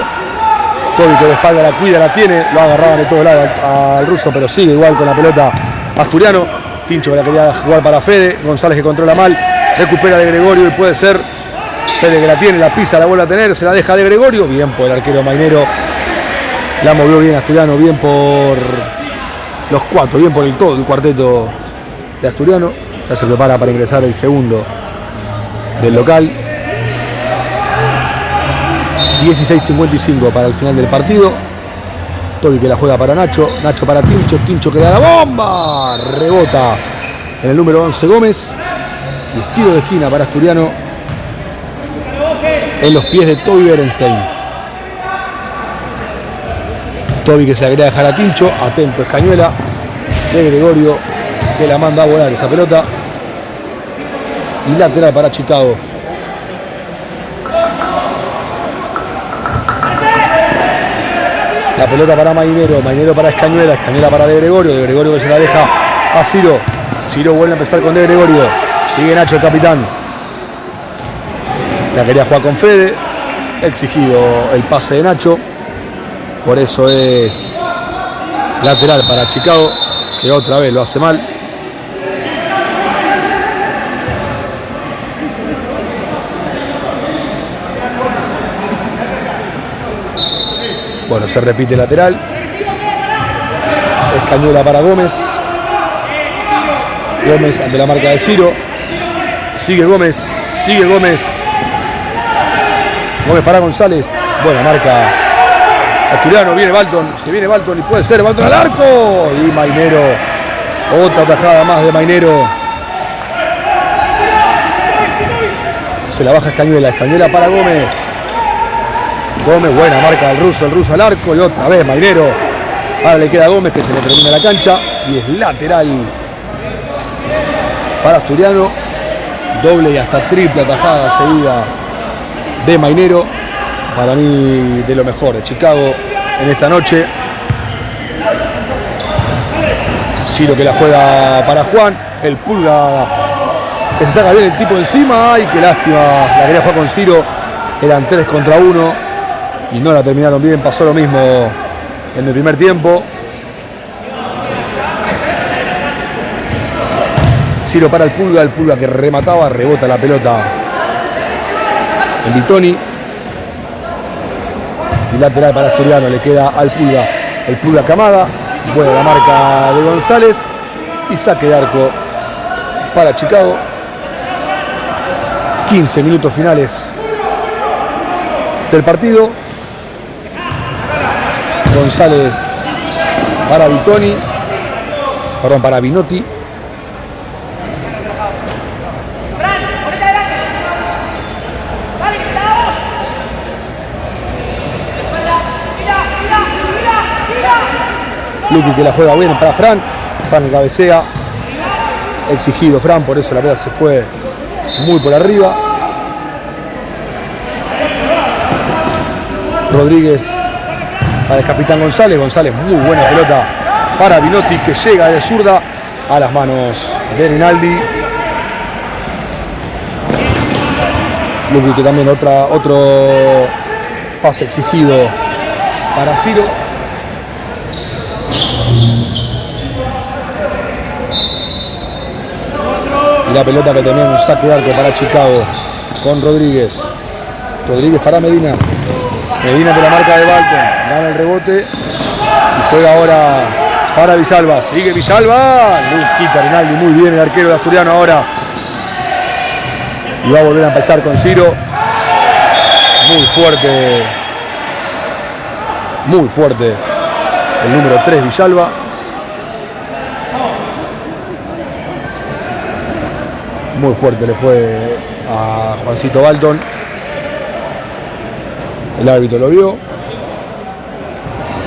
Toby que de espalda la cuida, la tiene. Lo agarraban de todos lados al ruso, pero sigue igual con la pelota Asturiano. Tincho que la quería jugar para Fede. González que controla mal. Recupera de Gregorio y puede ser. Fede que la tiene, la pisa, la vuelve a tener. Se la deja de Gregorio. Bien por el arquero Mainero. La movió bien Asturiano. Bien por los cuatro. Bien por el todo el cuarteto de Asturiano. Ya se prepara para ingresar el segundo del local. 16:55 para el final del partido. Toby que la juega para Nacho. Nacho para Tincho. Tincho que da la bomba. Rebota en el número 11 Gómez. Y es tiro de esquina para Asturiano en los pies de Toby Berenstein. Toby que se la quería dejar a Tincho. Atento es Cañuela de Gregorio, que la manda a volar esa pelota. Y lateral para Chicago. La pelota para Mainero. Mainero para Escañuela. Escañuela para De Gregorio. De Gregorio que se la deja a Ciro. Ciro vuelve a empezar con De Gregorio. Sigue Nacho el capitán. La quería jugar con Fede. Exigido el pase de Nacho. Por eso es lateral para Chicago, que otra vez lo hace mal. Bueno, se repite lateral. Escañuela para Gómez. Gómez ante la marca de Ciro. Sigue Gómez. Sigue Gómez. Gómez para González. Buena marca. Asturiano, viene Balton. Se viene Balton y puede ser Balton al arco. Y Mainero. Otra tajada más de Mainero. Se la baja Escañuela. Escañuela para Gómez. Gómez, buena marca del ruso, el ruso al arco y otra vez Mainero. Ahora le queda a Gómez que se le termina la cancha y es lateral para Asturiano. Doble y hasta triple atajada seguida de Mainero. Para mí de lo mejor de Chicago en esta noche. Ciro que la juega para Juan. El Pulga que se saca bien el tipo encima. Ay, qué lástima. La quería jugar con Ciro. Eran 3 contra 1. Y no la terminaron bien, pasó lo mismo en el primer tiempo. Ciro para el Pulga que remataba, rebota la pelota en Vitoni. Y lateral para Asturiano, le queda al Pulga. El Pulga Camada, buena la marca de González. Y saque de arco para Chicago. 15 minutos finales del partido. González para Vitoni, perdón, para Vinotti. Luqui que la juega bien para Fran. Fran cabecea. Exigido Fran, por eso la pelota se fue muy por arriba. Rodríguez para el capitán González. González, muy buena pelota para Vinotti que llega de zurda a las manos de Rinaldi. Luqui que también otro pase exigido para Ciro. Y la pelota que tenía un saque de arco para Chicago con Rodríguez. Rodríguez para Medina. Medina de la marca de Balton, gana el rebote y juega ahora para Villalba. Sigue Villalba, quita Rinaldi muy bien el arquero de Asturiano ahora. Y va a volver a empezar con Ciro. Muy fuerte el número 3 Villalba. Muy fuerte le fue a Juancito Balton. El árbitro lo vio,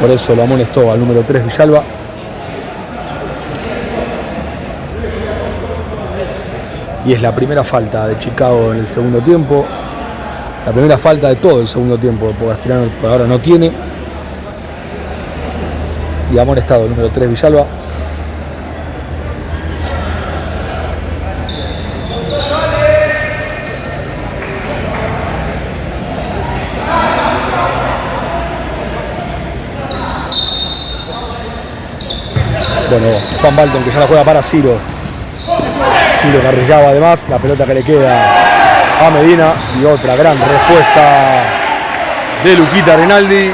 por eso lo amonestó al número 3 Villalba. Y es la primera falta de Chicago en el segundo tiempo. La primera falta de todo el segundo tiempo, porque Asturiano por ahora no tiene. Y amonestado el número 3 Villalba. Bueno, Juan Balton que ya la juega para Ciro. Ciro que arriesgaba además, la pelota que le queda a Medina. Y otra gran respuesta de Luquita Rinaldi.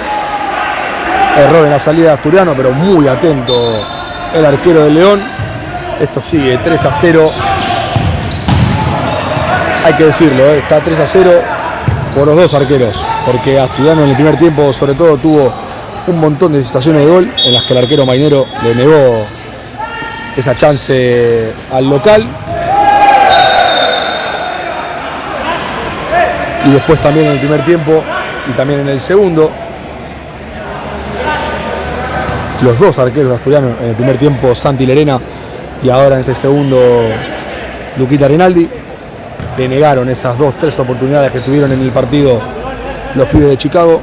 Error en la salida de Asturiano, pero muy atento el arquero del León. Esto sigue 3-0. Hay que decirlo, está 3-0 por los dos arqueros. Porque Asturiano en el primer tiempo sobre todo tuvo un montón de situaciones de gol en las que el arquero Mainero le negó esa chance al local. Y después también en el primer tiempo y también en el segundo, los dos arqueros de Asturiano, en el primer tiempo Santi Lerena y ahora en este segundo Luquita Rinaldi, le negaron esas 2-3 oportunidades que tuvieron en el partido los pibes de Chicago.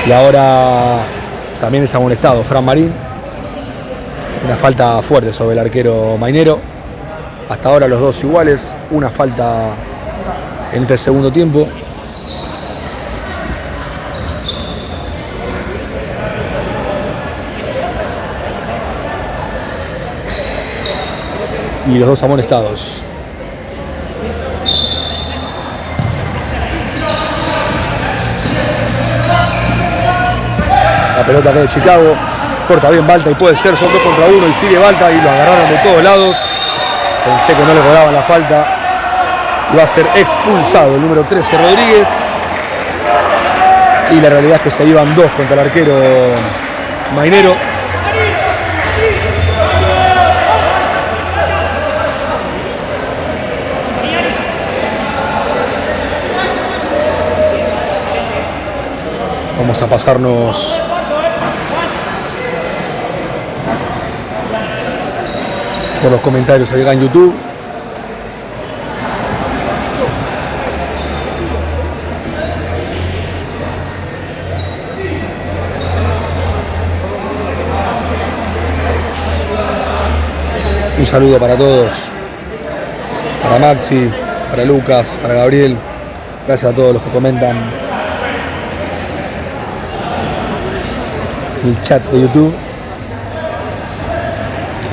Y ahora también es amonestado Fran Marín. Una falta fuerte sobre el arquero Mainero. Hasta ahora los dos iguales. Una falta en este segundo tiempo. Y los dos amonestados. La pelota que de Chicago, corta bien Balta y puede ser, son 2 contra 1 y sigue Balta y lo agarraron de todos lados. Pensé que no le cobraban la falta y va a ser expulsado el número 13 Rodríguez. Y la realidad es que se iban 2 contra el arquero Mainero. Vamos a pasarnos por los comentarios acá en YouTube. Un saludo para todos, para Maxi, para Lucas, para Gabriel. Gracias a todos los que comentan el chat de YouTube.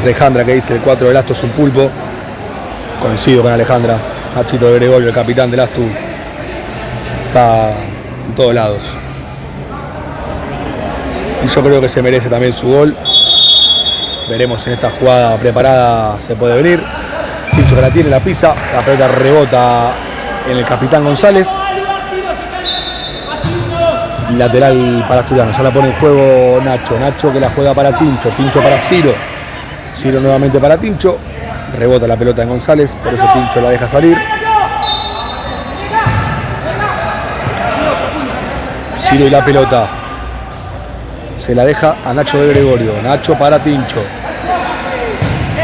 Alejandra que dice el 4 del Astu es un pulpo. Coincido con Alejandra. Nachito de Gregorio, el capitán del Astu, está en todos lados. Y yo creo que se merece también su gol. Veremos en esta jugada preparada se puede venir. Tincho que la tiene, la pisa. La pelota rebota en el capitán González. Lateral para Asturiano. Ya la pone en juego Nacho. Nacho que la juega para Tincho. Tincho para Ciro. Ciro nuevamente para Tincho. Rebota la pelota en González. Por eso Tincho la deja salir. Ciro y la pelota. Se la deja a Nacho de Gregorio. Nacho para Tincho.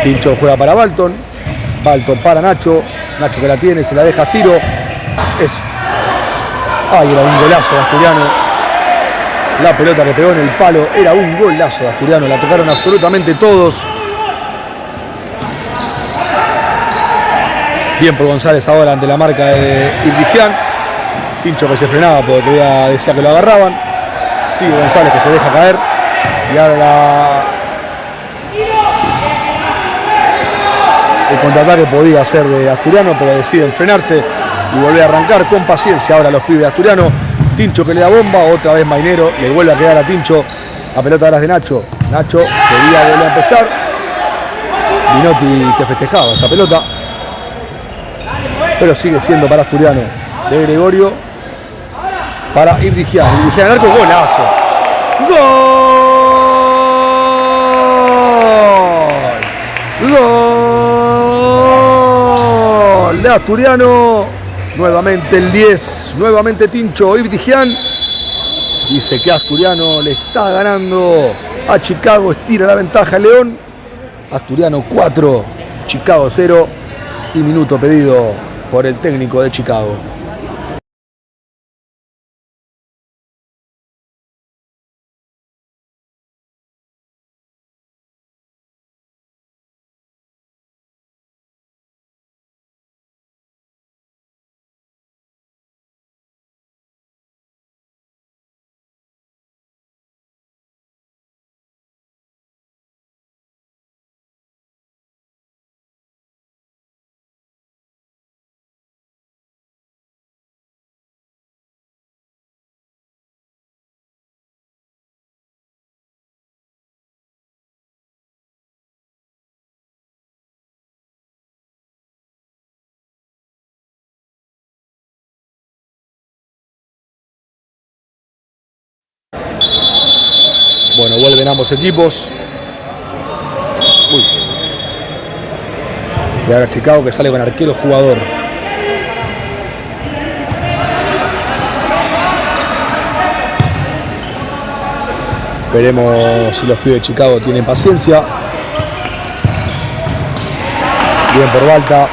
Tincho juega para Balton. Balton para Nacho. Nacho que la tiene. Se la deja a Ciro. Ay, era un golazo de Asturiano. La pelota que pegó en el palo. Era un golazo de Asturiano. La tocaron absolutamente todos. Bien por González ahora ante la marca de Irdigian. Tincho que se frenaba porque decía que lo agarraban. Sigue González que se deja caer. Y ahora el contraataque podía ser de Asturiano, pero deciden frenarse y volver a arrancar con paciencia ahora los pibes de Asturiano. Tincho que le da bomba, otra vez Mainero, le vuelve a quedar a Tincho. La pelota ahora es de Nacho. Nacho quería volver a empezar. Minotti que festejaba esa pelota. Pero sigue siendo para Asturiano. De Gregorio para Irdigian. Irdigian arco, golazo. ¡Gol! ¡Gol! De Asturiano. Nuevamente el 10. Nuevamente Tincho. Irdigian. Dice que Asturiano le está ganando a Chicago. Estira la ventaja a León. Asturiano 4, Chicago 0 y minuto pedido por el técnico de Chicago. Bueno, vuelven ambos equipos. Uy. Y ahora Chicago que sale con arquero jugador. Veremos si los pibes de Chicago tienen paciencia. Bien por Balta,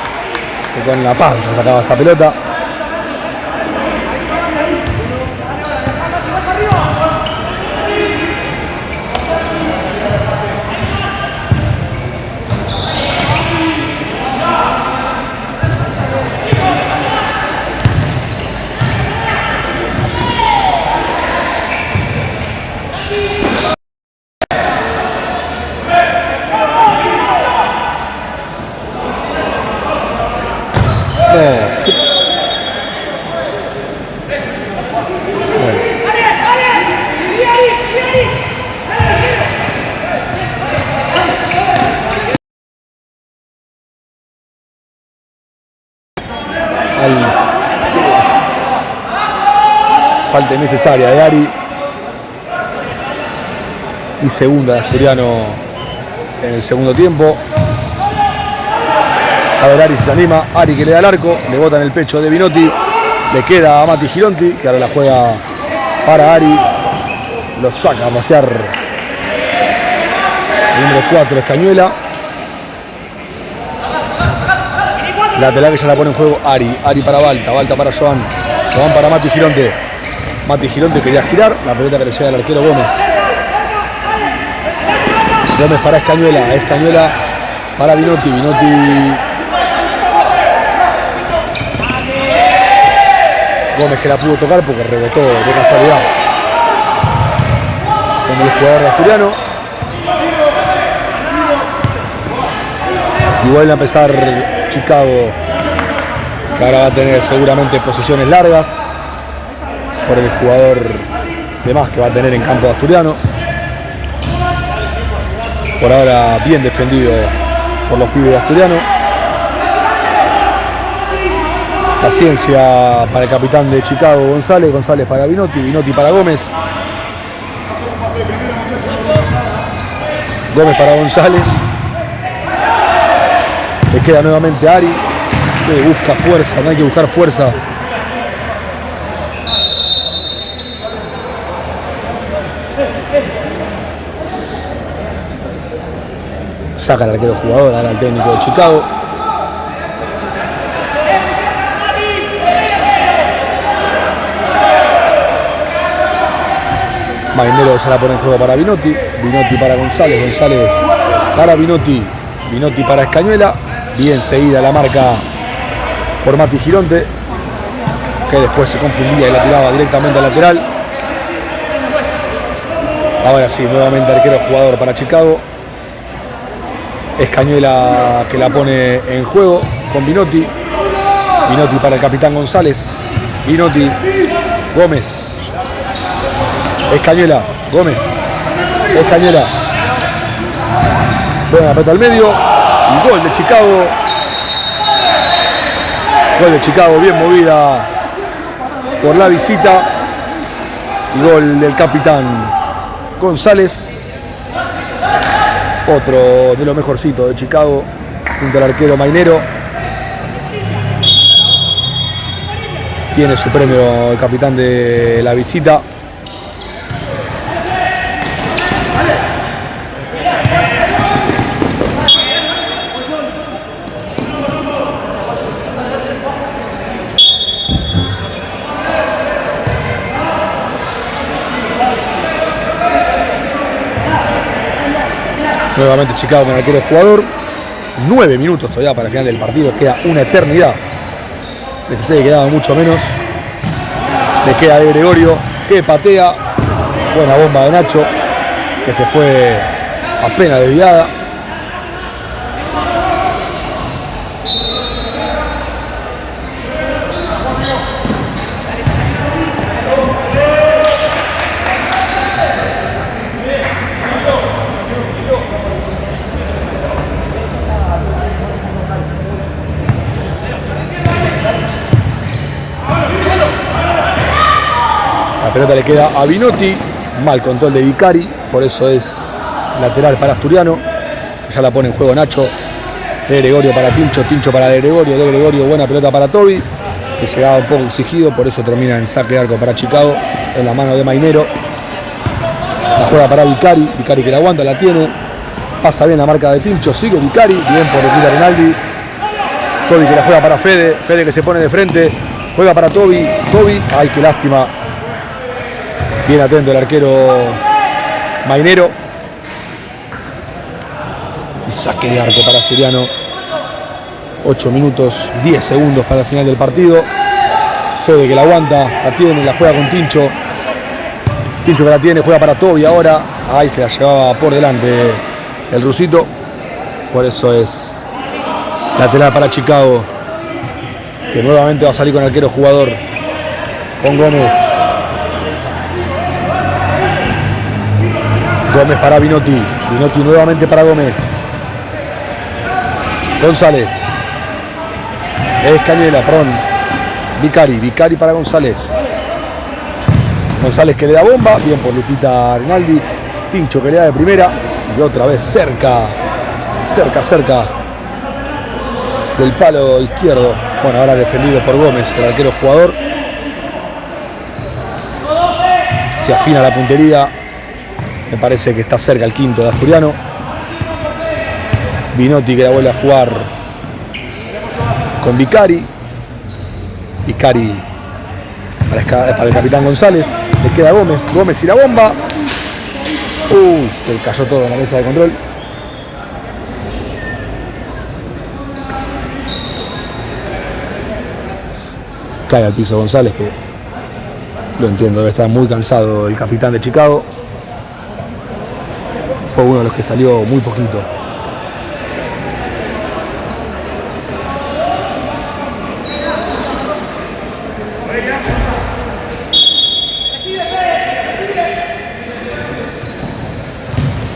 que con la panza sacaba esa pelota. Falta innecesaria de Ari y segunda de Asturiano en el segundo tiempo. A ver Ari si se anima, Ari que le da el arco, le bota en el pecho de Binotti, le queda a Mati Gironti que ahora la juega para Ari, lo saca a pasear el número 4 Escañuela. Lateral que ya la pone en juego Ari para Balta, Balta para Joan para Mati Gironte. Mati Gironte quería girar, la pelota que le llega al arquero Gómez. Gómez para Escañuela para Binotti. Gómez que la pudo tocar porque rebotó de casualidad con el jugador de Asturiano. Y vuelve a empezar Chicago, que ahora va a tener seguramente posesiones largas por el jugador de más que va a tener en campo de Asturiano. Por ahora bien defendido por los pibes de Asturiano. Paciencia para el capitán de Chicago, González para Binotti para Gómez. Gómez para González. Le queda nuevamente Ari, que busca fuerza, no hay que buscar fuerza. Saca el arquero jugador, ahora el técnico de Chicago. Mainero ya la pone en juego para Binotti para González para Binotti para Escañuela. Bien seguida la marca por Mati Gironte, que después se confundía y la tiraba directamente al lateral. Ahora sí, nuevamente arquero jugador para Chicago. Escañuela que la pone en juego con Binotti para el capitán González. Gómez. Escañuela. Buena pelota al medio. Y gol de Chicago. Bien movida por la visita. Y gol del capitán González. Otro de los mejorcitos de Chicago, junto al arquero Mainero. Tiene su premio el capitán de la visita. Nuevamente Chicago con arquero jugador. 9 minutos todavía para el final del partido. Queda una eternidad. Pensé que quedaba mucho menos. Le queda de Gregorio, que patea. Buena bomba de Nacho, que se fue apenas desviada. La pelota le queda a Binotti, mal control de Vicari, por eso es lateral para Asturiano, que ya la pone en juego Nacho. De Gregorio para Tincho, Tincho para De Gregorio, buena pelota para Toby, que llegaba un poco exigido, por eso termina en saque de arco para Chicago, en la mano de Mainero. La juega para Vicari, Vicari que la aguanta, la tiene, pasa bien la marca de Tincho, sigue Vicari, bien por Luquita Rinaldi. Toby que la juega para Fede, Fede que se pone de frente, juega para Toby, ay qué lástima. Bien atento el arquero Mainero. Y saque de arco para Asturiano. 8 minutos, 10 segundos para el final del partido. Fede que la aguanta, la tiene, la juega con Tincho. Tincho que la tiene, juega para Toby ahora. Ahí se la llevaba por delante el rusito. Por eso es lateral para Chicago, que nuevamente va a salir con arquero jugador. Con Gómez. Gómez para Binotti. Binotti nuevamente para Gómez. González. Es Cañela, perdón. Vicari para González. González que le da bomba. Bien por Luquita Rinaldi. Tincho que le da de primera. Y otra vez cerca del palo izquierdo. Bueno, ahora defendido por Gómez, el arquero jugador. Se afina la puntería. Me parece que está cerca el quinto de Asturiano. Binotti que la vuelve a jugar con Vicari. Vicari para el capitán González. Le queda Gómez. Gómez y la bomba. Se cayó todo en la mesa de control. Cae al piso González, que lo entiendo, debe estar muy cansado el capitán de Chicago. Fue uno de los que salió muy poquito.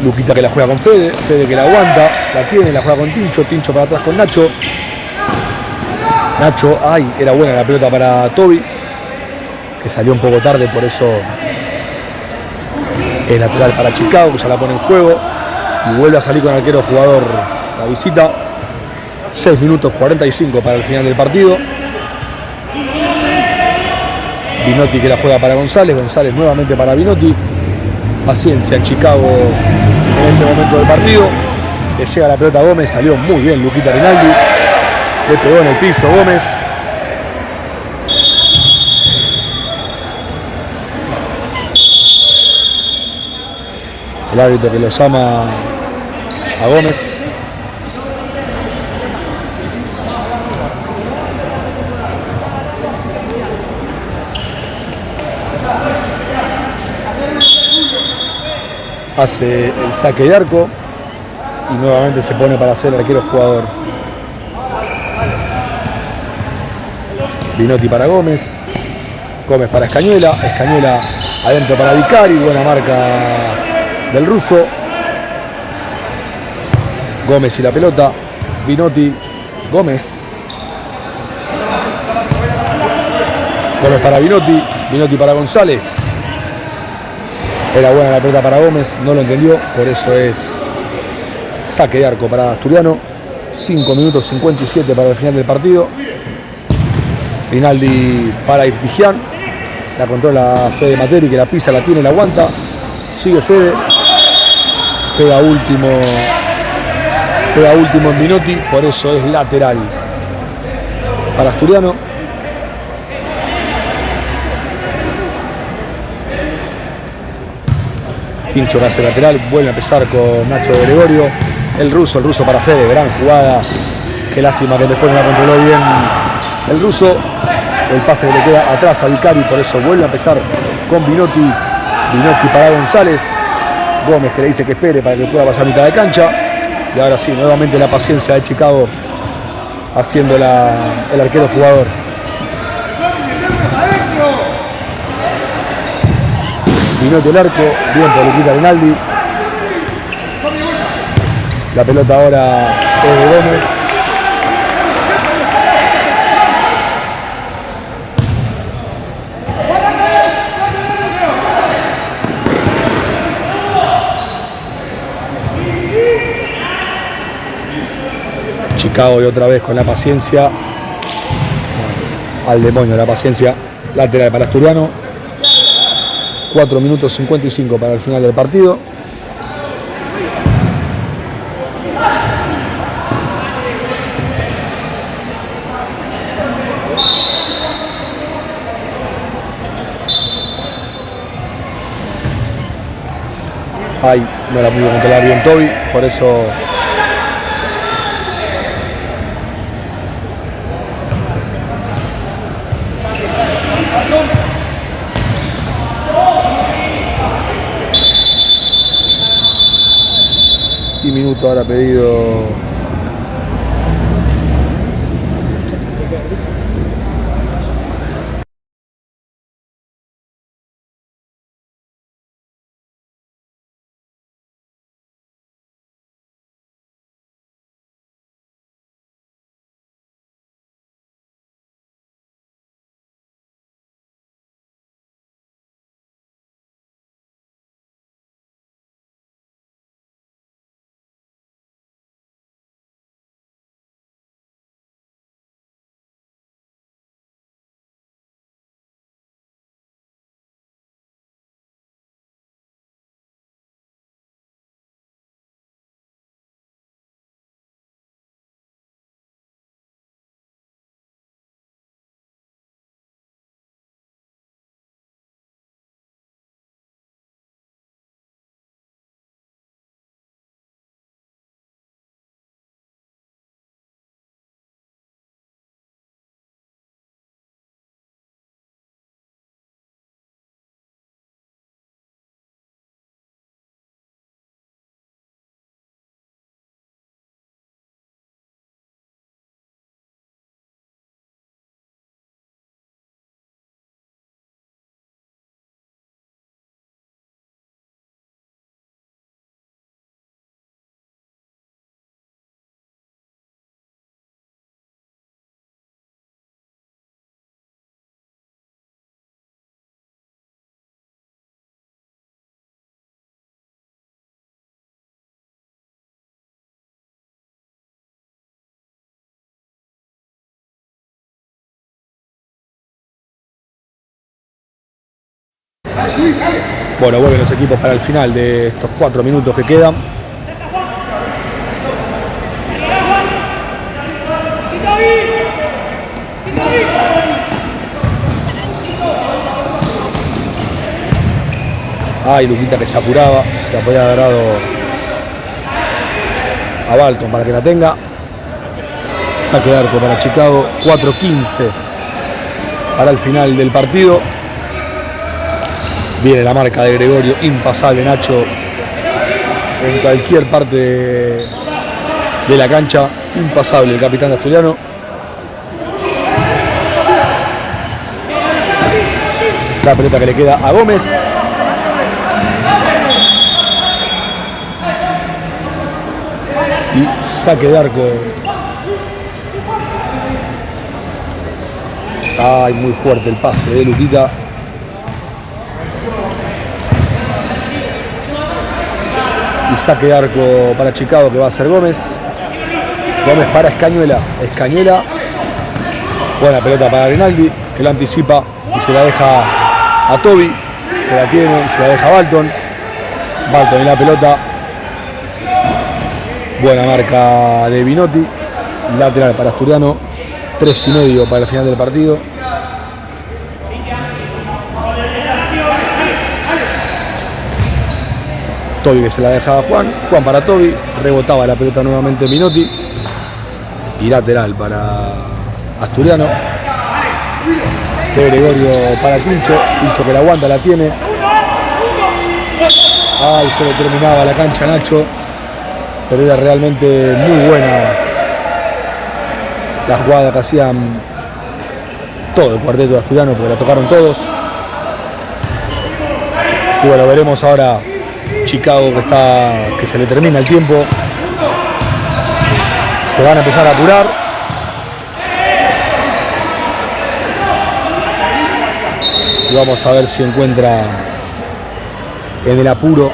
Luquita que la juega con Fede, Fede que la aguanta, la tiene, la juega con Tincho, Tincho para atrás con Nacho. Nacho, era buena la pelota para Toby, que salió un poco tarde, por eso es lateral para Chicago, que ya la pone en juego y vuelve a salir con arquero jugador la visita. 6 minutos 45 para el final del partido. Binotti que la juega para González, González nuevamente para Binotti. Paciencia en Chicago en este momento del partido. Le llega la pelota a Gómez, salió muy bien Luquita Rinaldi. Le pegó en el piso Gómez. El árbitro que lo llama a Gómez. Hace el saque de arco y nuevamente se pone para hacer el arquero jugador. Binotti para Gómez, Gómez para Escañuela, Escañuela adentro para Vicari, buena marca del ruso. Gómez y la pelota, Binotti, Gómez. Gómez para Binotti, Binotti para González. Era buena la pelota para Gómez, no lo entendió, por eso es saque de arco para Asturiano. 5 minutos 57 para el final del partido. Rinaldi para Iptigian. La controla Fede Materi, que la pisa, la tiene, la aguanta. Sigue Fede. Pega último en Binotti, por eso es lateral para Asturiano. Tincho que hace lateral, vuelve a empezar con Nacho de Gregorio. El ruso para Fede, gran jugada. Qué lástima que después no la controló bien el ruso. El pase que le queda atrás a Vicari, por eso vuelve a empezar con Binotti. Binotti para González. Gómez que le dice que espere para que pueda pasar mitad de cancha. Y ahora sí, nuevamente la paciencia de Chicago haciendo el arquero jugador. Binotti el arco, bien por Luquita Rinaldi. La pelota ahora es de Gómez. Chicago y otra vez con la paciencia. Al demonio la paciencia. Lateral para Asturiano. 4 minutos 55 para el final del partido. Ahí no la pudo controlar bien Toby, por eso y minuto ahora pedido bueno, vuelven los equipos para el final de estos 4 minutos que quedan. Ay, Luquita que se apuraba, se la podía haber dado a Balton para que la tenga. Saque de arco para Chicago, 4:15 para el final del partido. Viene la marca de Gregorio, impasable Nacho en cualquier parte de la cancha, impasable el capitán de Asturiano. La pelota que le queda a Gómez. Y saque de arco. Ay, muy fuerte el pase de Luquita. Y saque de arco para Chicago que va a ser Gómez. Gómez para Escañuela. Escañuela. Buena pelota para Rinaldi, que la anticipa y se la deja a Toby, que la tiene y se la deja a Balton. Balton en la pelota. Buena marca de Binotti. Lateral para Asturiano. 3:30 para el final del partido. Tobi que se la dejaba a Juan. Juan para Tobi. Rebotaba la pelota nuevamente Minotti. Y lateral para Asturiano. De Gregorio para Tincho. Tincho que la aguanta, la tiene. Ay, se le terminaba la cancha a Nacho. Pero era realmente muy buena la jugada que hacían todo el cuarteto de Asturiano, porque la tocaron todos. Y bueno, veremos ahora Chicago que se le termina el tiempo. Se van a empezar a apurar. Y vamos a ver si encuentra en el apuro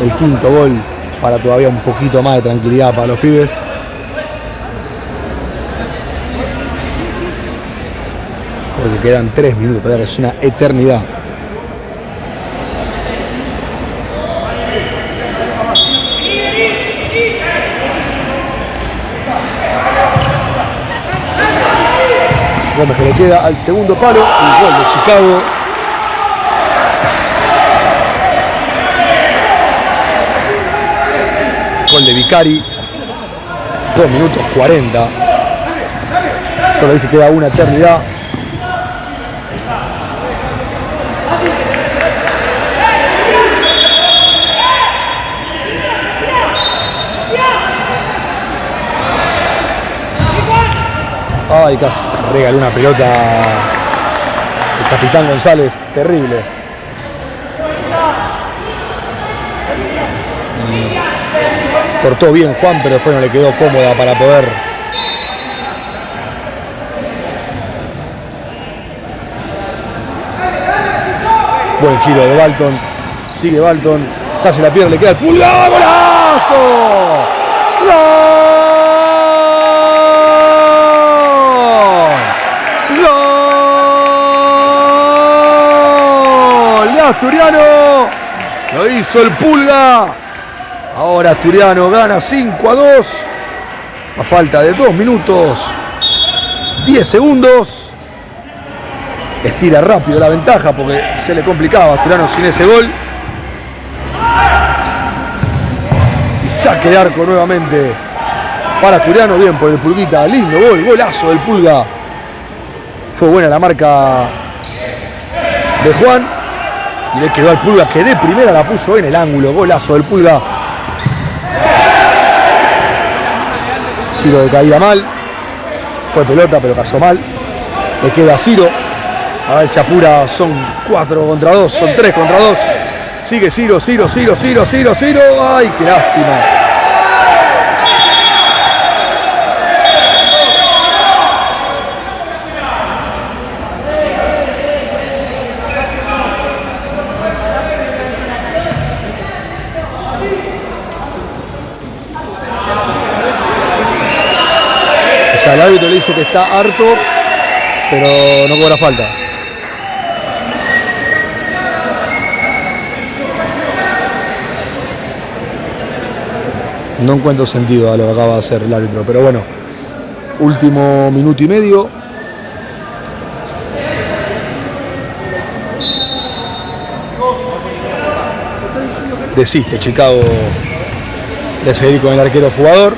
el quinto gol para todavía un poquito más de tranquilidad para los pibes. Porque quedan 3 minutos, que es una eternidad. Gómez que le queda al segundo palo, el gol de Chicago. Gol de Vicari, 2 minutos 40. Yo le dije que queda una eternidad. Ay, casi regaló una pelota el capitán González, terrible. Cortó bien Juan, pero después no le quedó cómoda para poder. Buen giro de Balton. Sigue Balton. Casi la pierde, le queda el Pulga. ¡Golazo! ¡Gol! De Asturiano. Lo hizo el Pulga. Ahora Asturiano gana 5-2. A falta de 2 minutos 10 segundos. Estira rápido la ventaja porque se le complicaba a Asturiano sin ese gol. Y saque de arco nuevamente para Asturiano. Bien por el Pulguita. Lindo gol, golazo del Pulga. Fue buena la marca de Juan. Y le quedó al Pulga que de primera la puso en el ángulo. Golazo del Pulga. Ciro de caída mal. Fue pelota pero cayó mal. Le queda a Ciro. A ver si apura. Son 4 contra 2. Son 3 contra 2. Sigue Ciro. Ay, qué lástima. O sea, el árbitro le dice que está harto, pero no cobra falta. No encuentro sentido a lo que acaba de hacer el árbitro, pero bueno. Último minuto y medio. Desiste Chicago de seguir con el arquero jugador.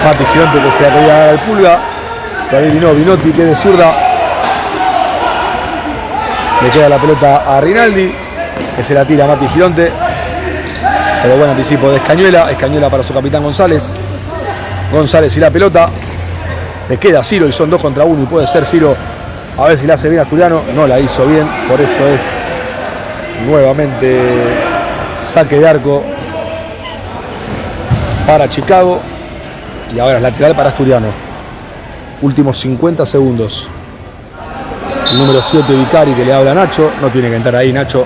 Mati Gironte que se la quería dar al Pulga. Pero ahí vino Vinotti que de zurda. Le queda la pelota a Rinaldi, que se la tira a Mati Gironte. Pero buen anticipo de Escañuela. Escañuela para su capitán González. González y la pelota. Le queda a Ciro y son 2 contra 1 y puede ser Ciro. A ver si la hace bien Asturiano. No la hizo bien, por eso es nuevamente saque de arco para Chicago. Y ahora es lateral para Asturiano. Últimos 50 segundos. El número 7 Vicari que le habla a Nacho. No tiene que entrar ahí Nacho.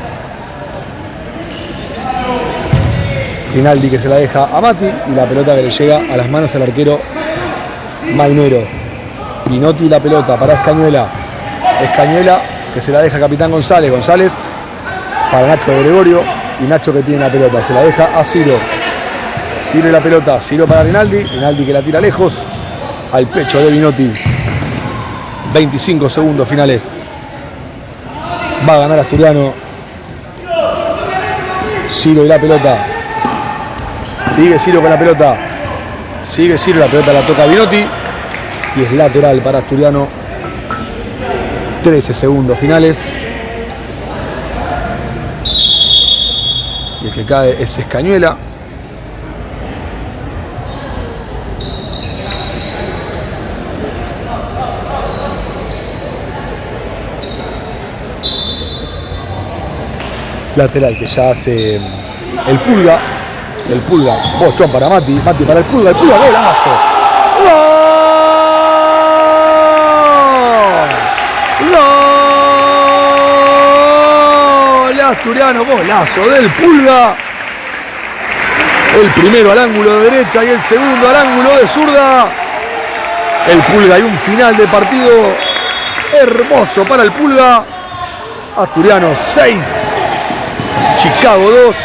Rinaldi que se la deja a Mati. Y la pelota que le llega a las manos al arquero Mainero. Vinotti la pelota para Escañuela. Escañuela que se la deja a capitán González. González para Nacho de Gregorio. Y Nacho que tiene la pelota. Se la deja a Ciro. Sirve la pelota, sirve para Rinaldi. Rinaldi que la tira lejos. Al pecho de Binotti. 25 segundos finales. Va a ganar Asturiano. Ciro y la pelota. Sigue Ciro con la pelota. Sigue Ciro, la pelota la toca Binotti. Y es lateral para Asturiano. 13 segundos finales. Y el que cae es Escañuela. Lateral que ya hace el Pulga. El Pulga, bochón para Mati. Mati para el Pulga, golazo. ¡Gol! Asturiano, golazo del Pulga. El primero al ángulo de derecha y el segundo al ángulo de zurda. El Pulga y un final de partido hermoso para el Pulga. Asturiano 6. Chicago 2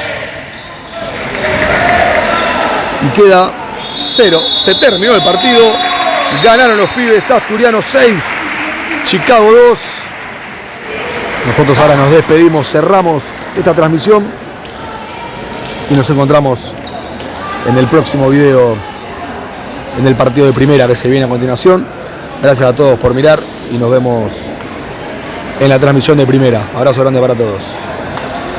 y queda 0. Se terminó el partido. Ganaron los pibes. Asturiano 6, Chicago 2. Nosotros ahora nos despedimos, cerramos esta transmisión y nos encontramos en el próximo video, en el partido de primera que se viene a continuación. Gracias a todos por mirar y nos vemos en la transmisión de primera. Abrazo grande para todos.